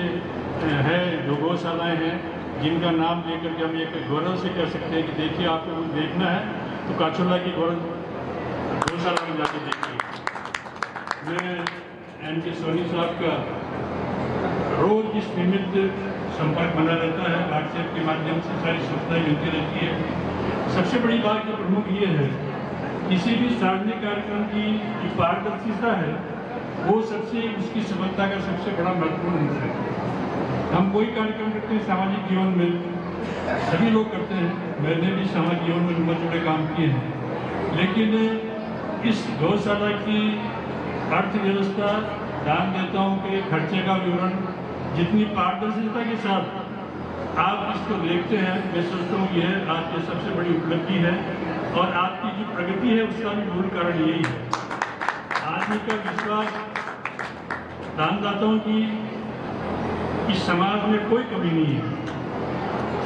हैं जो गौशालाएँ हैं, जिनका नाम लेकर के हम एक गौरव से कह सकते हैं कि देखिए आपको कुछ देखना है तो काचोला की गौशाला में जाके देखिए। मैं NK सोनी साहब का रोज इस निमित्त संपर्क बना रहता है, व्हाट्सएप के माध्यम से सारी सूचनाएं मिलती रहती है। सबसे बड़ी बात जो प्रमुख ये है, किसी भी सार्वजनिक कार्यक्रम की जो पारदर्शिता है वो सबसे उसकी सफलता का सबसे बड़ा महत्वपूर्ण हिस्सा है। हम कोई कार्यक्रम करते हैं सामाजिक जीवन में, सभी लोग करते हैं, मैंने भी सामाजिक जीवन में लंबे चौड़े काम किए हैं, लेकिन इस गौशाला की अर्थव्यवस्था, दान देताओं के खर्चे का विवरण जितनी पारदर्शिता के साथ आप इसको देखते हैं, मैं सोचता हूँ यह आपकी सबसे बड़ी उपलब्धि है और आपकी जो प्रगति है उसका भी मूल कारण यही है। आदमी का विश्वास दानदाताओं की इस समाज में कोई कमी नहीं है।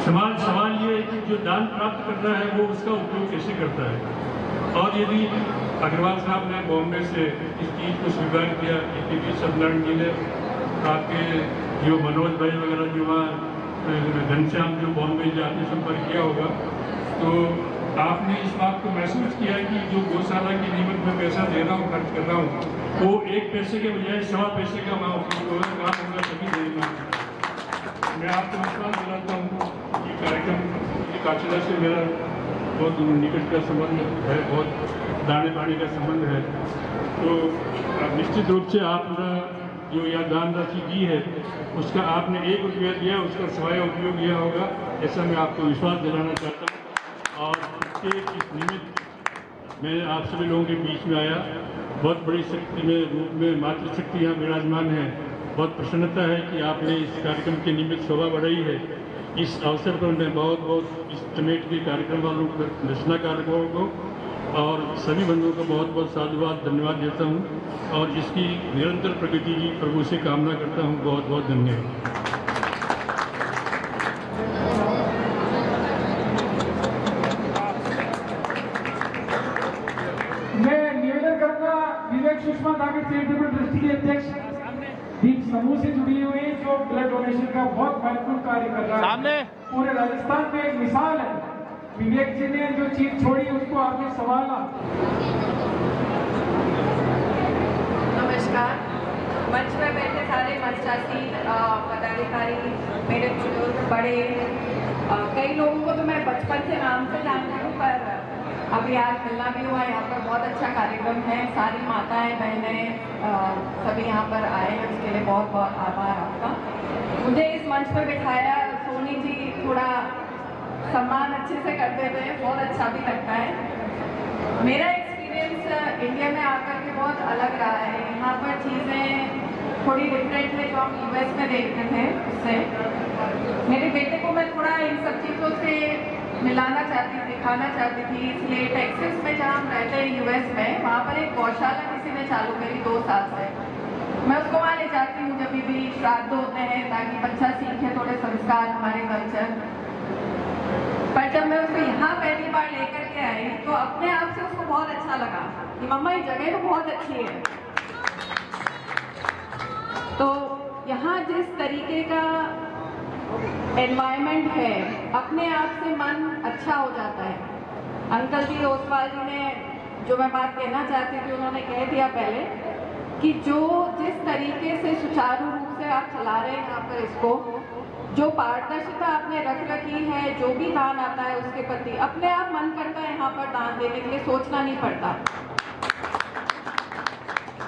सवाल ये है कि जो दान प्राप्त कर रहा है वो उसका उपयोग कैसे करता है। और यदि अग्रवाल साहब ने बॉम्बे से इस चीज़ को स्वीकार किया, कि सत्यनारायण जी ने आपके जो मनोज भाई वगैरह जो वहाँ घनश्याम जो बॉम्बे जाके संपर्क किया होगा, तो आपने इस बात को महसूस किया कि जो गौशाला की निमित्त में पैसा दे रहा हूँ, खर्च कर रहा हूँ, वो 1 पैसे के बजाय 1.25 पैसे का वहाँ उपयोग होगा, काम होगा तभी देना। मैं आपको विश्वास दिलाता हूँ कि कार्यक्रम काचला से मेरा बहुत निकट का संबंध है, बहुत दाने पानी का संबंध है। तो निश्चित रूप से आपने जो यह दान राशि दी है उसका आपने 1 रुपया दिया, उसका सवाया उपयोग किया होगा, ऐसा मैं आपको विश्वास दिलाना चाहता हूँ। और इसके इस निमित्त मैं आप सभी लोगों के बीच में आया, बहुत बड़ी शक्ति में रूप में मातृशक्ति यहाँ विराजमान है। बहुत प्रसन्नता है कि आपने इस कार्यक्रम के निमित्त शोभा बढ़ाई है। इस अवसर पर मैं बहुत इस कमेटी के कार्यक्रम वालों को, रचनाकारों को और सभी बंधुओं को बहुत साधुवाद धन्यवाद देता हूं और इसकी निरंतर प्रगति की प्रभु से कामना करता हूं। बहुत धन्यवाद। मैं निवेदन करूंगा विवेक सुषमा धाकड़ चैरिटेबल ट्रस्ट के अध्यक्ष दीप समूह से जुड़ी हुई जो ब्लड डोनेशन का बहुत महत्वपूर्ण कार्य कर रहा है, पूरे राजस्थान में एक मिसाल है। विवेक जी ने जो चीज छोड़ी उसको आपने संभाला। नमस्कार। मंच पर बैठे सारे मंचासी पदाधिकारी, मेरे बुजुर्ग बड़े, कई लोगों को तो मैं बचपन से नाम से जानती हूँ, पर अभी आज मिलना भी हुआ। यहाँ पर बहुत अच्छा कार्यक्रम है, सारी माताएं बहनें सभी यहाँ पर आए हैं, उसके लिए बहुत आभार आपका। मुझे इस मंच पर बिठाया, सोनी जी थोड़ा सम्मान अच्छे से करते हुए बहुत अच्छा भी लगता है। मेरा एक्सपीरियंस इंडिया में आकर के बहुत अलग रहा है। यहाँ पर चीज़ें थोड़ी डिफरेंट है जो हम यूएस में देखते थे उससे। मेरे बेटे को मैं थोड़ा इन सब चीज़ों से मिलाना चाहती, दिखाना चाहती थी, इसलिए टेक्सास में जहाँ हम रहते हैं यूएस में, वहाँ पर एक गौशाला किसी ने चालू करी 2 साल से। मैं उसको वहाँ ले जाती हूँ जब भी श्राद्ध होते हैं, ताकि बच्चा सीखे थोड़े संस्कार हमारे कल्चर। पर जब मैं उसको यहाँ पहली बार लेकर के आई तो अपने आप से उसको बहुत अच्छा लगा कि मम्मा ये जगह तो बहुत अच्छी है। तो यहाँ जिस तरीके का एनवायरनमेंट है, अपने आप से मन अच्छा हो जाता है। अंकल जी ओसवाल जी ने जो मैं बात कहना चाहती थी उन्होंने कह दिया पहले कि जो जिस तरीके से सुचारू रूप से आप चला रहे हैं यहाँ पर इसको, जो पारदर्शिता आपने रख रखी है, जो भी दान आता है उसके प्रति अपने आप मन करता है यहाँ पर दान देने के लिए, सोचना नहीं पड़ता।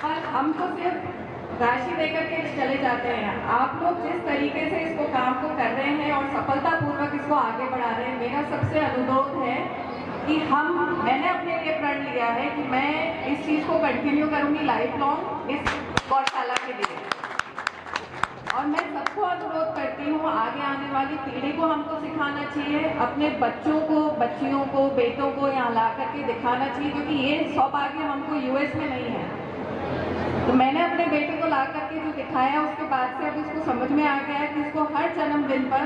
पर हम तो सिर्फ राशि देकर के चले जाते हैं। आप लोग जिस तरीके से इसको काम को कर रहे हैं और सफलतापूर्वक इसको आगे बढ़ा रहे हैं, मेरा सबसे अनुरोध है कि मैंने अपने लिए प्रण लिया है कि मैं इस चीज़ को कंटिन्यू करूंगी लाइफ लॉन्ग इस गौशाला के लिए। और मैं सबको अनुरोध करती हूँ, आगे आने वाली पीढ़ी को हमको सिखाना चाहिए, अपने बच्चों को, बच्चियों को, बेटों को यहाँ ला करके दिखाना चाहिए, क्योंकि ये सौभाग्य हमको यूएस में नहीं है। तो मैंने अपने बेटे को ला करके जो दिखाया, उसके बाद से अब इसको समझ में आ गया है कि इसको हर जन्मदिन पर,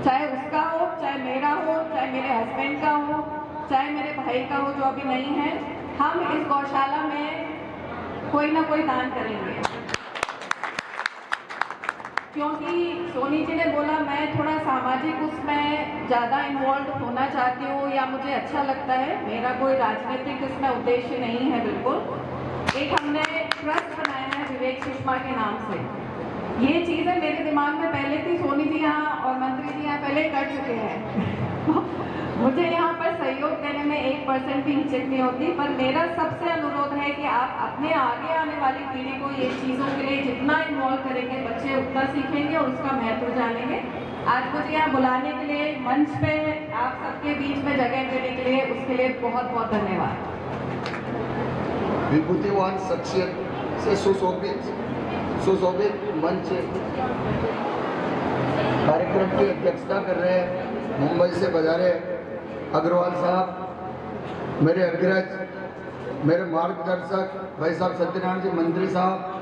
चाहे उसका हो, चाहे मेरा हो, चाहे मेरे हस्बैंड का हो, चाहे मेरे भाई का हो जो अभी नहीं है, हम इस गौशाला में कोई ना कोई दान करेंगे। क्योंकि सोनी जी ने बोला मैं थोड़ा सामाजिक उसमें ज़्यादा इन्वॉल्व होना चाहती हूँ या मुझे अच्छा लगता है, मेरा कोई राजनीतिक इसमें उद्देश्य नहीं है। बिल्कुल एक हमने ट्रस्ट बनाया है विवेक सुषमा के नाम से। ये चीज़ें मेरे दिमाग में पहले थी, सोनी जी यहाँ और मंत्री जी यहाँ पहले कर चुके हैं। मुझे यहाँ पर सहयोग देने में 1% भी हिचक नहीं होती। पर मेरा सबसे अनुरोध है कि आप अपने आगे आने वाली पीढ़ी को ये चीज़ों के लिए जितना इन्वॉल्व करेंगे, बच्चे उतना सीखेंगे और उसका महत्व जानेंगे। आज मुझे यहाँ बुलाने के लिए, मंच पे आप सबके बीच में जगह देने के लिए, उसके लिए बहुत बहुत धन्यवाद। विभूतिवान शख्सियत से सुशोभित मंच कार्यक्रम की अध्यक्षता कर रहे मुंबई से पधारे अग्रवाल साहब, मेरे अग्रज, मेरे मार्गदर्शक भाई साहब सत्यनारायण जी मंत्री साहब,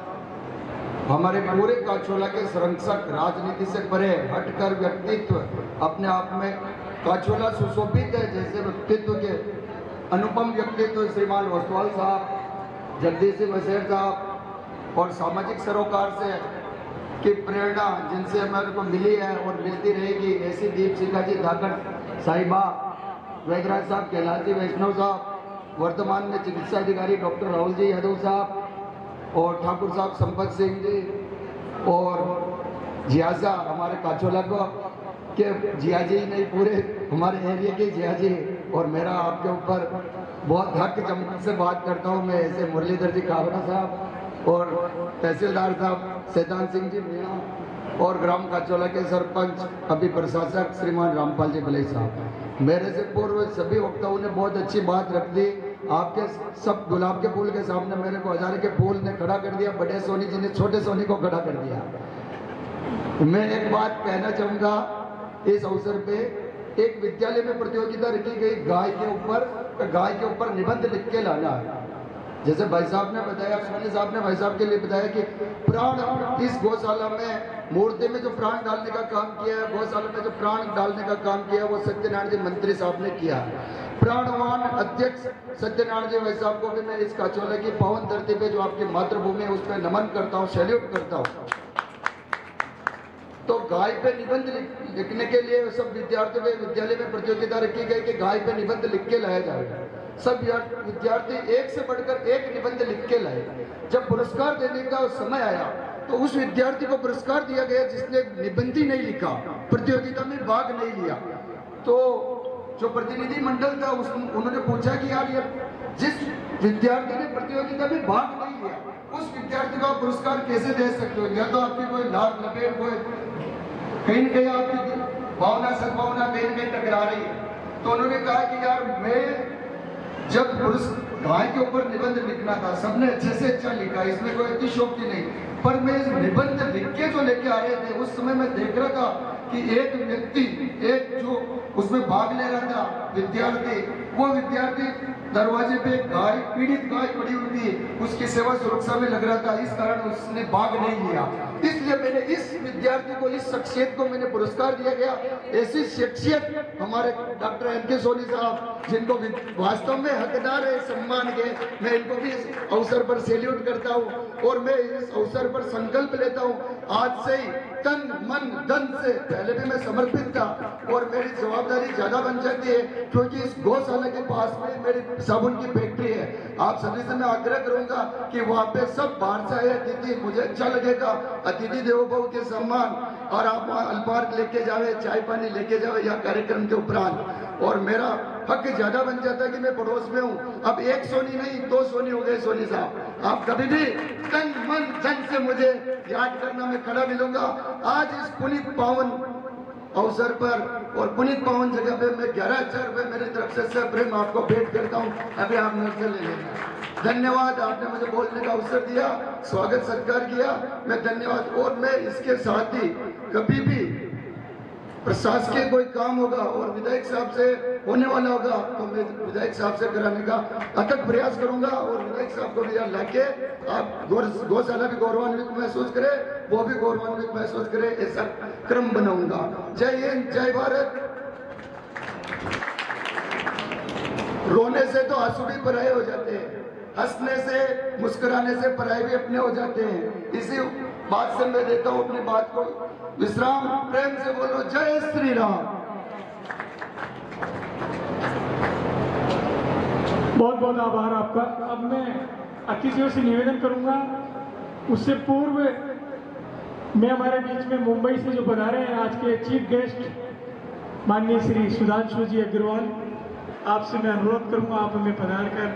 हमारे पूरे काचोला के संरक्षक, राजनीति से परे हटकर व्यक्तित्व, अपने आप में काचोला सुशोभित है जैसे व्यक्तित्व के अनुपम व्यक्तित्व श्रीमान वस्तवाल साहब, जगदीश सिंह वसेर साहब और सामाजिक सरोकार से की प्रेरणा जिनसे हमारे को मिली है और मिलती रहेगी, ऐसी दीपशिखा जी धाकड़ साहिबा, वैदराज साहब, कैलाश जी वैष्णव साहब, वर्तमान में चिकित्सा अधिकारी डॉक्टर राहुल जी यादव साहब और ठाकुर साहब संपत सिंह जी और जियाजा, हमारे काचोला को के जिया जी नहीं पूरे हमारे एरिया के जिया जी। और मेरा आपके ऊपर बहुत हक जम से बात करता हूँ मैं, ऐसे मुरलीधर जी कावरा साहब और तहसीलदार साहब सैदान सिंह जी मीणा और ग्राम काचोला के सरपंच अभी प्रशासक श्रीमान रामपाल जी भले साहब। मेरे से पूर्व सभी वक्ताओं ने बहुत अच्छी बात रख दी। आपके सब गुलाब के फूल के सामने मेरे को हजारे के फूल ने खड़ा कर दिया, बड़े सोनी जी ने छोटे सोनी को खड़ा कर दिया। मैं एक बात कहना चाहूँगा इस अवसर पे, एक विद्यालय में प्रतियोगिता रखी गई गाय के ऊपर निबंध लिख के लाना है। जैसे भाई साहब ने बताया, सोनी साहब ने भाई साहब के लिए बताया कि प्राण इस गौशाला में मूर्ति में जो प्राण डालने का काम किया है, गौशाला में जो प्राण डालने का काम किया है वो सत्यनारायण जी मंत्री साहब ने किया। प्राणवान अध्यक्ष सत्यनारायण जी भाई साहब को भी मैं इस काचोला की पावन धरती पे जो आपकी मातृभूमि है उस पर नमन करता हूँ, सैल्यूट करता हूँ। तो गाय पे निबंध लिखने के लिए सब विद्यार्थियों के विद्यालय में प्रतियोगिता रखी गई कि गाय पे निबंध लिख के लाया जाएगा। सब विद्यार्थी एक से बढ़कर एक निबंध लिख के लाए। जब पुरस्कार देने का समय आया तो उस विद्यार्थी को पुरस्कार दिया गया जिसने निबंध ही नहीं लिखा, प्रतियोगिता में भाग नहीं लिया। तो जो प्रतिनिधि मंडल था उन्होंने पूछा कि यार ये जिस विद्यार्थी ने प्रतियोगिता में भाग नहीं लिया उस विद्यार्थी को आप पुरस्कार कैसे दे सकते हो? या तो आपकी कोई लाभ लपेट कोई कहीं न कहीं आपकी भावना सद्भावना कहीं न कहीं टकरा रही है। तो उन्होंने कहा कि यार मैं जब गाय के ऊपर निबंध लिखना था सबने अच्छे से अच्छा लिखा, इसमें कोई अतिशयोक्ति नहीं, पर मैं निबंध लिख के जो लेके आ रहे थे उस समय मैं देख रहा था कि एक व्यक्ति, एक जो उसमें भाग ले रहा था विद्यार्थी, वो विद्यार्थी दरवाजे पे गाय, पीड़ित गाय पड़ी हुई थी, उसकी सेवा सुरक्षा में लग रहा था, इस कारण उसने भाग नहीं लिया। इसलिए मैंने इस विद्यार्थी को, इस शख्सियत को मैंने पुरस्कार दिया गया। ऐसी शख्सियत हमारे डॉक्टर एम.के. सोनी साहब, जिनको वास्तव में हकदार है सम्मान के, मैं इनको भी इस अवसर पर सैल्यूट करता हूँ और मैं इस अवसर पर संकल्प लेता हूँ आज से ही तन मन धन से, पहले भी मैं समर्पित था और मेरी जवाबदारी ज्यादा बन जाती है क्योंकि इस गौशाला के पास में मेरी साबुन की फैक्ट्री है। आप सभी से मैं आग्रह करूंगा कि वहाँ पे सब बाहर से आए अतिथि, मुझे अच्छा लगेगा अतिथि देवो भव के सम्मान, और आप वहाँ अल्पार्क लेके जावे, चाय पानी लेके जावे या कार्यक्रम के उपरांत, और मेरा हक ज्यादा बन जाता है कि मैं पड़ोस में हूँ। अब एक सोनी नहीं 2 सोनी हो गए। सोनी साहब आप कभी भी तन मन धन से मुझे याद करना, मैं खड़ा मिलूंगा। आज इस पुनीत पावन अवसर पर और पुनीत पावन जगह पे मैं 11,000 रुपये मेरी तरफ से सप्रेम आपको भेंट करता हूँ। अभी आप मेरे से ले लेना। धन्यवाद, आपने मुझे बोलने का अवसर दिया, स्वागत सत्कार किया, मैं धन्यवाद। और मैं इसके साथ ही कभी भी प्रशासकीय कोई काम होगा और विधायक साहब से होने वाला होगा तो मैं विधायक साहब से कराने का अथक प्रयास करूंगा और विधायक साहब को भी यहाँ लाके आप गौशाला भी गौरवान्वित महसूस करे, वो भी गौरवान्वित महसूस करे, ऐसा क्रम बनाऊंगा। जय हिंद, जय भारत। रोने से तो आंसू भी पराये हो जाते हैं, हंसने से मुस्कुराने से पराये भी अपने हो जाते हैं। इसी बात से मैं देता हूँ अपनी बात को विश्राम। प्रेम से बोलो जय श्री राम। बहुत बहुत आभार आपका। अब मैं अतिथियों से निवेदन करूंगा, उससे पूर्व मैं हमारे बीच में मुंबई से जो पधारे हैं आज के चीफ गेस्ट माननीय श्री सुधांशु जी अग्रवाल, आपसे मैं अनुरोध करूंगा आप हमें पधार कर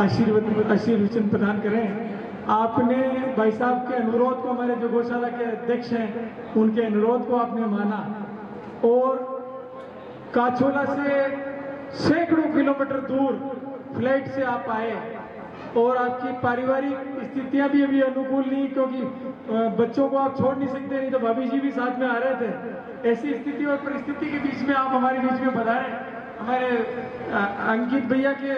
आशीर्वचन प्रदान करें। आपने भाई साहब के अनुरोध को, हमारे जो गौशाला के अध्यक्ष हैं उनके अनुरोध को आपने माना और काचोला से सैकड़ों किलोमीटर दूर फ्लाइट से आप आए और आपकी पारिवारिक स्थितियां भी अभी अनुकूल नहीं, क्योंकि बच्चों को आप छोड़ नहीं सकते, नहीं तो भाभी जी भी साथ में आ रहे थे। ऐसी स्थिति और परिस्थिति के बीच में आप हमारे बीच में पधारे। हमारे अंकित भैया के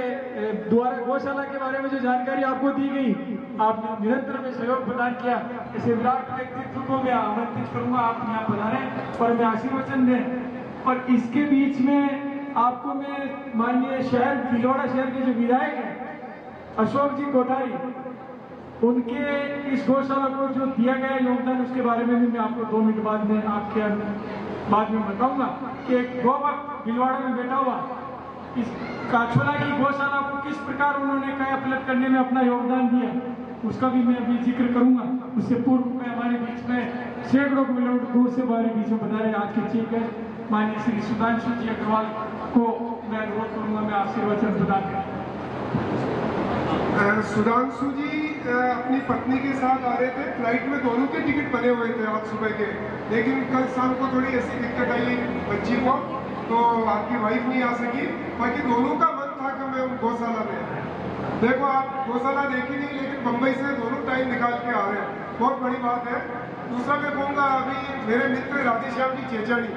द्वारा गौशाला के बारे में जो जानकारी आपको दी गई, आपने निरंतर में सहयोग प्रदान किया। ऐसे विराट व्यक्तित्व को मैं आमंत्रित करूंगा, आप यहाँ पधारें और मैं आशीर्वचन दें। और इसके बीच में आपको मैं माननीय शहर भीलवाड़ा शहर के जो विधायक हैं अशोक जी कोठारी, उनके इस गौशाला को जो दिया गया योगदान, उसके बारे में भी मैं आपको 2 मिनट बाद में आपके बाद में बताऊंगा कि एक गौवक भीलवाड़ा में बैठा हुआ इस काछोला की गौशाला को किस प्रकार उन्होंने कायापलट करने में अपना योगदान दिया, उसका भी मैं अभी जिक्र करूंगा। उससे पूर्व में हमारे बीच में सैकड़ों किलोमीटर दूर से हमारे बीच में बता रहे आज के चीफ गेस्ट माननीय श्री सुधांशु जी अग्रवाल को मैं अनुरोध करूंगा, मैं आशीर्वचन प्रदान करूंगा। सुधांशु जी अपनी पत्नी के साथ आ रहे थे, फ्लाइट में दोनों के टिकट बने हुए थे आज सुबह के, लेकिन कल शाम को थोड़ी ऐसी दिक्कत आई बच्ची को, तो आपकी वाइफ नहीं आ सकी। बाकी दोनों का मन था कि मैं गौशाला में, देखो आप गौशाला देखी नहीं, लेकिन बम्बई से दोनों टाइम निकाल के आ रहे हैं, बहुत बड़ी बात है। दूसरा मैं कहूँगा, अभी मेरे मित्र राधेश्याम जी चेचानी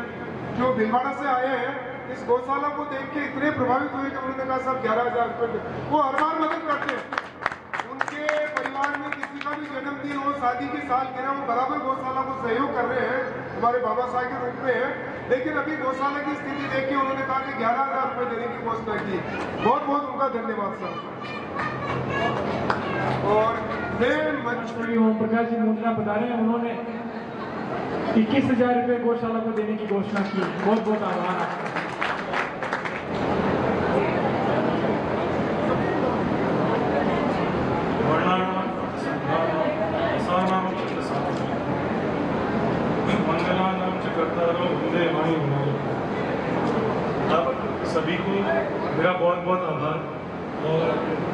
जो भीलवाड़ा से आए हैं, इस गौशाला को देख के इतने प्रभावित हुए कि उन्होंने कहा साहब 11,000 रुपये, वो हर बार मदद करते हैं। उनके परिवार में किसी का भी जन्मदिन हो, शादी की सालगिरह, वो बराबर गौशाला को सहयोग कर रहे हैं, हमारे बाबा साहब के रूप में है। लेकिन अभी गौशाला की स्थिति देख के उन्होंने कहा कि 11,000 रुपये देने की घोषणा की, बहुत बहुत उनका धन्यवाद साहब। और मैं मंच ओम प्रकाश जी मुंद्रा बता रहे हैं, उन्होंने 21,000 रुपये गौशाला को देने की घोषणा की, बहुत बहुत आभार आपका। आप सभी को मेरा बहुत बहुत आभार, और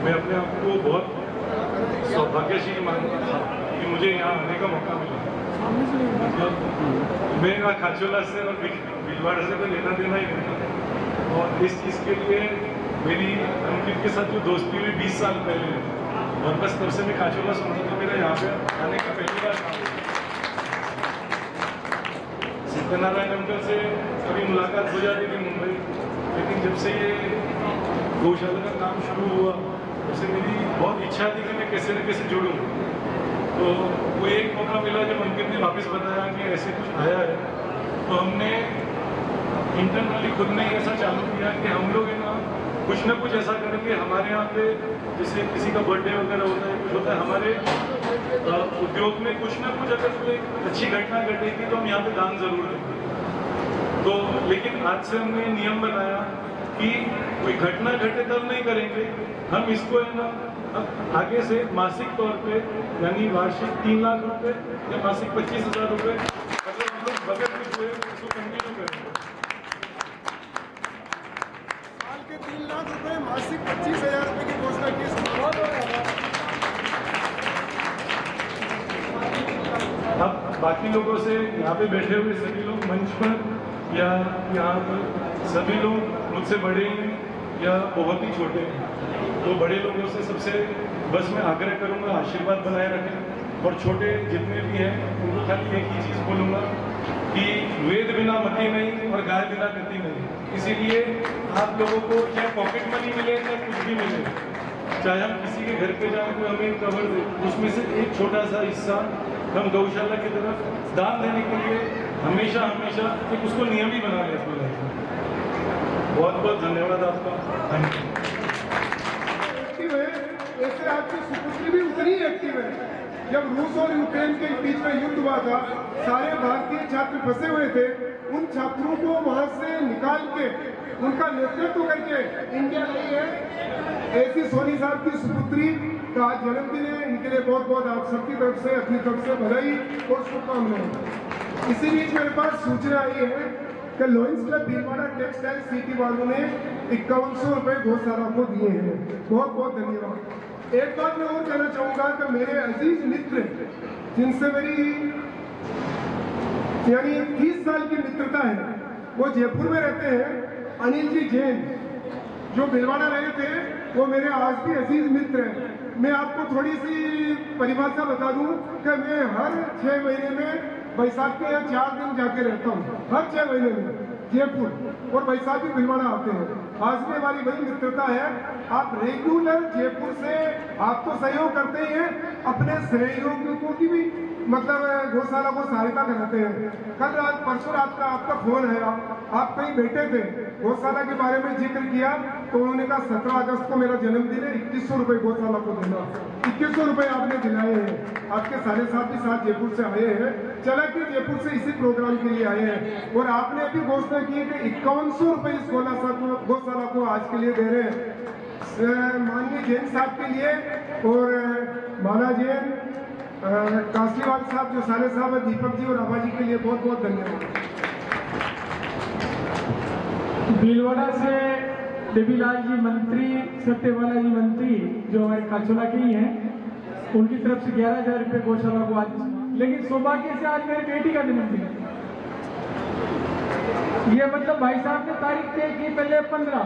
मैं अपने आप को बहुत सौभाग्यशाली मानता था कि मुझे यहाँ आने का मौका मिला। मतलब मैं खाचोला से और भीलवाड़ा से तो लेना देना ही नहीं था, और इस चीज़ के लिए मेरी अंकित के साथ जो दोस्ती हुई 20 साल पहले, और बस तब से मैं खाचोला सुनता था, मेरा यहाँ पे आने का पहली बार था। सत्यनारायण अंकल से कभी मुलाकात हो जाती थी मुंबई, लेकिन जब से ये गौशाला का काम शुरू हुआ, तब से मेरी बहुत इच्छा थी कि मैं कैसे न कैसे जुड़ूं। तो वो एक मौका मिला जब अंकित ने वापस बताया कि ऐसे कुछ आया है, तो हमने इंटरनली खुद ने ऐसा चालू किया कि हम लोग है ना कुछ ना कुछ ऐसा करेंगे। हमारे यहाँ पे जैसे किसी का बर्थडे वगैरह होता है, कुछ होता है, हमारे उद्योग में कुछ ना कुछ अगर कोई अच्छी घटना घटेगी तो हम यहाँ पे दान जरूर देंगे। तो लेकिन आज से हमने नियम बनाया कि कोई घटना घटे तब नहीं करेंगे, हम इसको है ना आगे से मासिक तौर पे, यानी वार्षिक 3 लाख रुपए या मासिक 25,000 रुपए, अगर हम लोग बगैर कुछ हुए उसको कंटिन्यू करेंगे। साल के 3 लाख रुपए, मासिक 25,000 रुपए की घोषणा की। अब बाकी लोगों से, यहाँ पे बैठे हुए सभी लोग मंच पर या यहाँ पर सभी लोग मुझसे बड़े हैं या बहुत ही छोटे हैं, तो बड़े लोगों से सबसे बस मैं आग्रह करूँगा आशीर्वाद बनाए रखें, और छोटे जितने भी हैं उनको खाली एक ही चीज़ बोलूँगा कि वेद बिना मति नहीं और गाय बिना गति नहीं। इसीलिए आप लोगों को चाहे पॉकेट मनी मिले चाहे कुछ भी मिले, चाहे हम किसी के घर पे जाए कोई हमें कवर दे, उसमें से एक छोटा सा हिस्सा हम गौशाला की तरफ दान देने के लिए हमेशा हमेशा एक उसको नियम ही बना लेते हैं। बहुत बहुत धन्यवाद आपका। एक्टिव है, ऐसे आपकी सुपुत्री भी उतनी ही एक्टिव है। जब रूस और यूक्रेन के बीच में युद्ध हुआ था, सारे भारतीय छात्र फंसे हुए थे, उन छात्रों को वहां से निकाल के उनका नेतृत्व करके इंडिया लाई है। ऐसी सोनी साहब की सुपुत्री का आज जन्मदिन है, इनके लिए बहुत बहुत आप सबकी तरफ से, अपनी तरफ से बधाई और शुभकामनाएं। इसी बीच मेरे पास सूचना आई है कि lions club Bhilwara textile city वालों ने 5100 रुपए गौशाला को दिए हैं, बहुत बहुत धन्यवाद। एक बात मैं और कहना चाहूंगा कि मेरे अजीज मित्र जिनसे मेरी यानी 30 साल की मित्रता है, वो जयपुर में रहते हैं। अनिल जी जैन जो भीलवाड़ा रहे थे, वो मेरे आज भी अजीज मित्र हैं। मैं आपको थोड़ी सी परिभाषा बता दूं कि मैं हर 6 महीने में बैसाख के 4 दिन जाके रहता हूँ, हर 6 महीने में जयपुर, और बैसाखी भिलवाड़ा आते हैं। आज भी हमारी बड़ी मित्रता है। आप रेगुलर जयपुर से आप तो सहयोग करते ही हैं, अपने सहयोगियों की भी मतलब गौशाला को सहायता कराते हैं। कल रात परसों रात का आपका फोन है, आप कहीं बैठे थे, गौशाला के बारे में जिक्र किया तो उन्होंने कहा 17 अगस्त को मेरा जन्मदिन है, 2100 रुपए गौशाला को देना। 2100 रुपए आपने दिलाए हैं। आपके सारे साथी साथ जयपुर से आए हैं, चला कि जयपुर से इसी प्रोग्राम के लिए आए हैं, और आपने भी घोषणा की कि 5100 रुपए इस गौशाला को आज के लिए दे रहे हैं। माननीय जैन साहब के लिए और माला जैन, कासलीवाल साहब, जो साले साहब है, दीपक जी और आबाजी के लिए बहुत बहुत धन्यवाद। भीलवाड़ा से देवीलाल जी मंत्री, सत्यवाला जी मंत्री जो हमारे काचोला के ही हैं, उनकी तरफ से 11,000 रुपये गौशाला को आज, लेकिन सौभाग्य से आज मेरी बेटी का जन्मदिन है। ये मतलब भाई साहब ने तारीख तय की, पहले 15,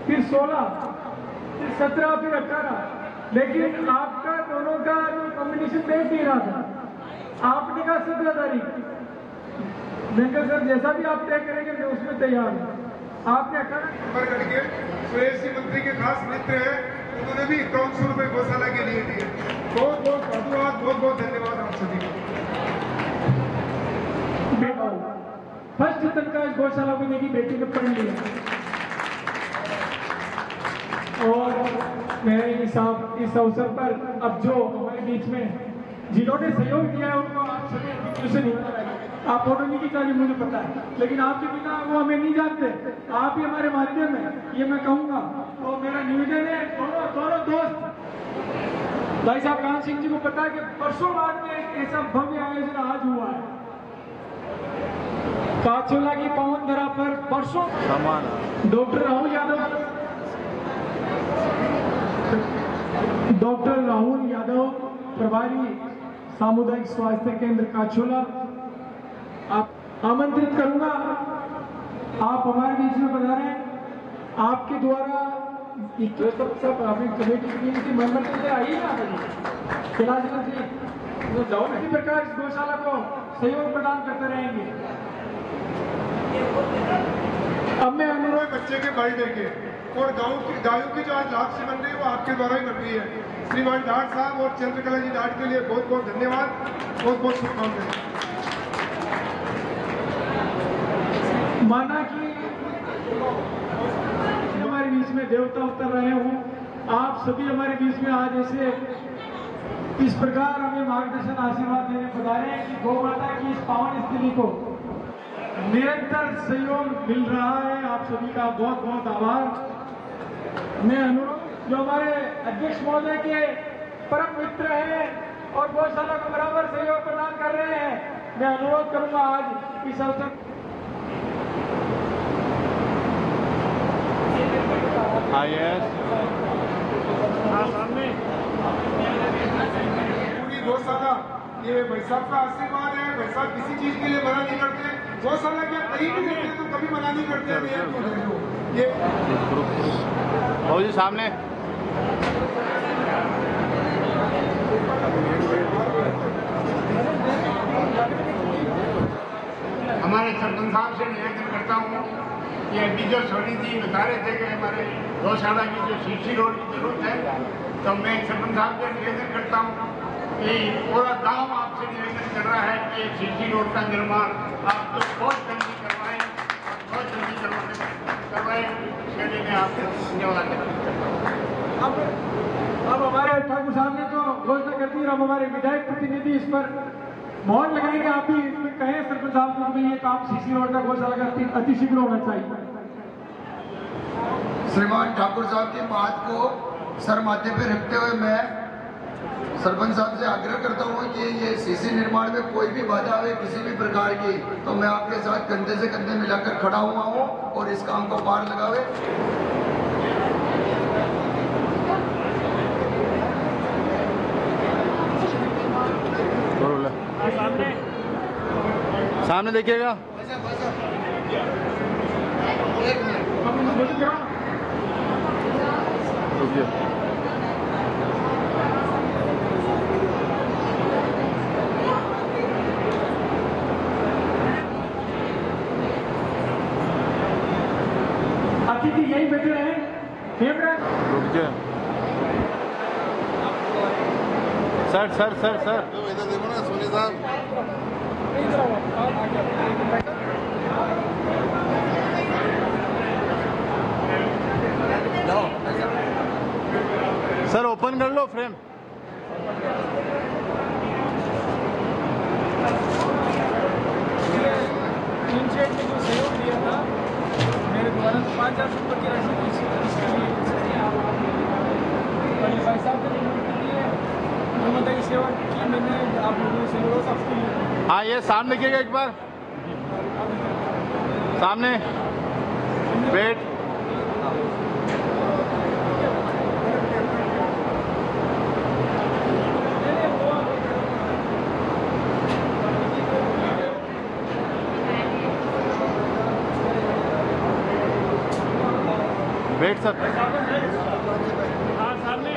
फिर 16, फिर 17, फिर 18, लेकिन आपका दोनों का जो कॉम्बिनेशन देख नहीं रहा था। आपने कहा 17 तारीख, मैंने कहा सर जैसा भी आप तय करेंगे मैं उसमें तैयार हूँ। आपने 18 करके सुरेश जी मंत्री के खास मित्र हैं, उन्होंने भी 5100 रुपए गौशाला के लिए दिए। बहुत बहुत धन्यवाद, बहुत बहुत धन्यवाद आप सभी को। फर्स्ट तनख्वाह इस गौशाला को मेरी बेटी ने पढ़ लिया, और मैं इस अवसर पर अब जो हमारे बीच में जिन्होंने सहयोग दिया है उनको आप सभी से नहीं, आप फोटो नहीं खींचा मुझे पता है, लेकिन आपके बिना वो हमें नहीं जानते। आप ही हमारे माध्यम है, ये मैं कहूंगा। तो मेरा निवेदन है, दोनों दोस्त भाई साहब कान सिंह जी को पता है कि परसों बाद में एक ऐसा भव्य आयोजन आज हुआ है काचोला की पावन धरा पर। परसों डॉक्टर राहुल यादव प्रभारी सामुदायिक स्वास्थ्य केंद्र काचोला, आप आमंत्रित करूंगा, आप हमारे बीच में बता रहे हैं। आपके द्वारा सब कमेटी की मेंबर से आइए ना, कैलाश मंत्री जाओ, इसी प्रकार इस गौशाला को सहयोग प्रदान करते रहेंगे। अब मैं अनुरोध बच्चे के भाई देके और गायों की जो आज लाभ से बन रही है वो आपके द्वारा ही बन रही है। श्रीमान डाट साहब और चंद्रकला जी डाट के लिए बहुत बहुत धन्यवाद, बहुत बहुत शुभकामनाएं। माना कि हमारे बीच में देवता उतर रहे हों, आप सभी हमारे बीच में आज ऐसे इस प्रकार हमें मार्गदर्शन आशीर्वाद देने पधारे हैं कि गौ माता की इस पावन स्थिति को निरंतर सहयोग मिल रहा है। आप सभी का बहुत बहुत आभार। मैं अनुरोध जो हमारे अध्यक्ष महोदय के परम मित्र हैं और गौशाला को बराबर सहयोग प्रदान कर रहे हैं, मैं अनुरोध करूंगा आज इस अवसर पूरी गौशाला, ये बैसाख का आशीर्वाद है। बैसाख किसी चीज के लिए मना नहीं करते, गौशाला के कहीं भी देते तो कभी मना नहीं करते। ये जी सामने हमारे सरपंच साहब से निवेदन करता हूँ कि अभी जो सोनी जी बता रहे थे कि हमारे गौशाला की जो सीसी रोड की जरूरत है, तो मैं सरपंच साहब से निवेदन करता हूँ कि पूरा गांव आपसे निवेदन कर रहा है कि सीसी रोड का निर्माण आप तो बहुत जल्दी करवाएं, बहुत जल्दी करवाएं। इसके लिए मैं आपको धन्यवाद। अब हमारे ठाकुर साहब ने तो घोषणा कर दी, अब हमारे विधायक प्रतिनिधि इस पर मोहर लगाएंगे। आप भी इसमें कहें सरपंच साहब को कि ये काम सीसी रोड का गौशाला का अतिशीघ्र होना चाहिए। श्रीमान ठाकुर साहब की बात को सर माथे पे रखते हुए मैं सरपंच साहब से आग्रह करता हूँ कि ये सीसी निर्माण में कोई भी बाधा आए किसी भी प्रकार की, तो मैं आपके साथ कंधे से कंधे मिलाकर खड़ा हुआ हूँ और इस काम को पार लगावे। सामने देखिएगा। सर सर सर सर इधर देखो ना सोनी साहब। सर ओपन कर लो फ्रेम। तीन शेड में जो सहयोग दिया था मेरे द्वारा 5,000 रुपये की राशि दी थी, इसके लिए बड़े भाई साहब ने नियुक्ति दी है। नर्मदा की सेवा की मैंने आप लोगों से रोज आपकी। हाँ ये सामने देखिएगा एक बार, सामने वेट। Wait sir. हाँ सामने।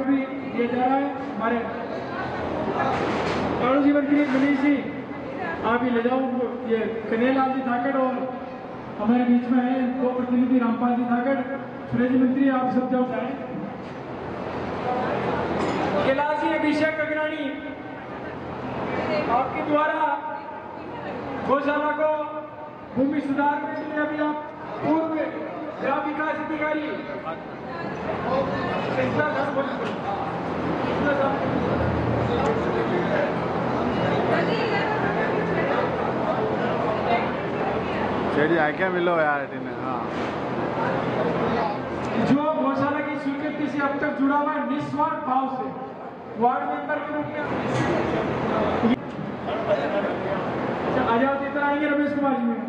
भी दिया जा रहा है हमारे कानून जीवन के लिए गणेश जी, आप ही ले जाओ उनको। ये कन्हैयालाल जी धाकड़ और हमारे बीच में है दो प्रतिनिधि, रामपाल जी धाकड़, सुरेश मंत्री, आप सब जाओ जाए। कैलाश जी अभिषेक अग्रणी, आपके द्वारा गौशाला को भूमि सुधार के लिए अभी आप पूर्व ग्राम विकास अधिकारी चलिए आके मिलो यार इन्हें। हाँ जो गौशाला की स्वीकृति से अब तक जुड़ा हुआ है निस्वार्थ भाव से, वार्ड मेंबर के रूप में आजाद इधर आएंगे रमेश कुमार जी में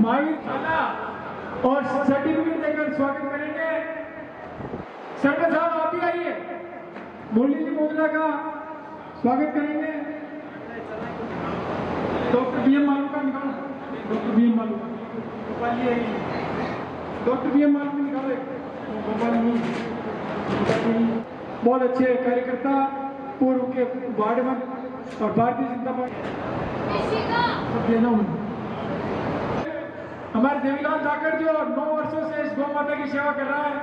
महावीर खाना और सर्टिफिकेट देकर स्वागत करेंगे। सरपंच साहब आप भी आइए, मुरली जी मोगला का स्वागत करेंगे। डॉक्टर BM मालू का निकालो, डॉक्टर BM मालू गोपाल जी आइए, डॉक्टर BM मालू को निकालो, गोपाल जी बहुत अच्छे कार्यकर्ता, पूर्व के वार्ड में और भारतीय जनता पार्टी सब देना उन्हें। हमारे देवीलाल धाकड़ जो 9 वर्षों से इस गौ माता की सेवा कर रहा है,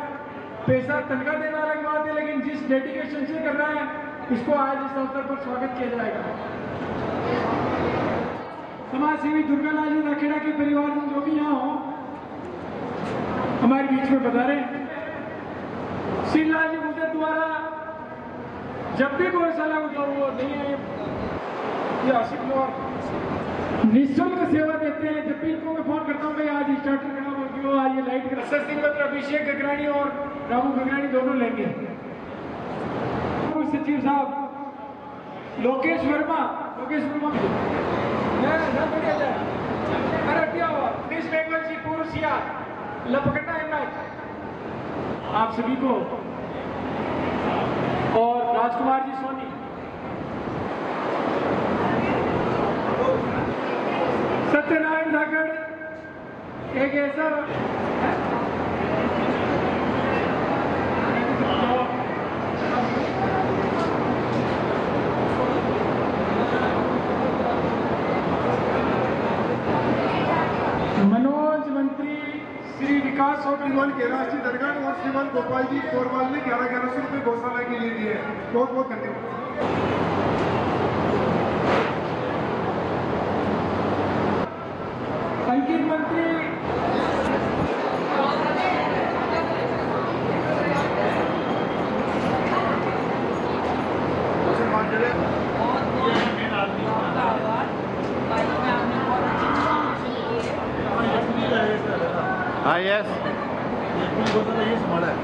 पैसा तनख्वाह देना अलग बात है, लेकिन जिस डेडिकेशन से कर रहा है इसको आज इस अवसर पर स्वागत किया जाएगा। समाज सेवी दुर्गालाल जी राखेड़ा के परिवार में जो भी यहाँ हो हमारे बीच में बता रहे। श्रीलाल जी मुझे द्वारा जब भी गौशाला जो वो नहीं है ये आशिक लोग निःशुल्क सेवा देते हैं। जब भी इनको मैं फोन करता हूँ भाई आज स्टार्टर करना बोलती हो, आज ये लाइट करा, सिंह अभिषेक गगरानी और रामू गगरानी दोनों लेंगे। सचिव साहब लोकेश वर्मा प्लीज बेंगल जी पूर्व सियार लपकना है मैच आप सभी को, और राजकुमार जी सोनी, सत्यनारायण धाकड़ एक ऐसा मनोज मंत्री श्री विकास और श्रीमान कैलाश जी दरगाह और श्रीमान गोपाल जी कोरवाल ने 1100 रुपये गौशाला के लिए दिए। बहुत बहुत धन्यवाद। अंकित मंत्री हाँ यस ये संभाला है।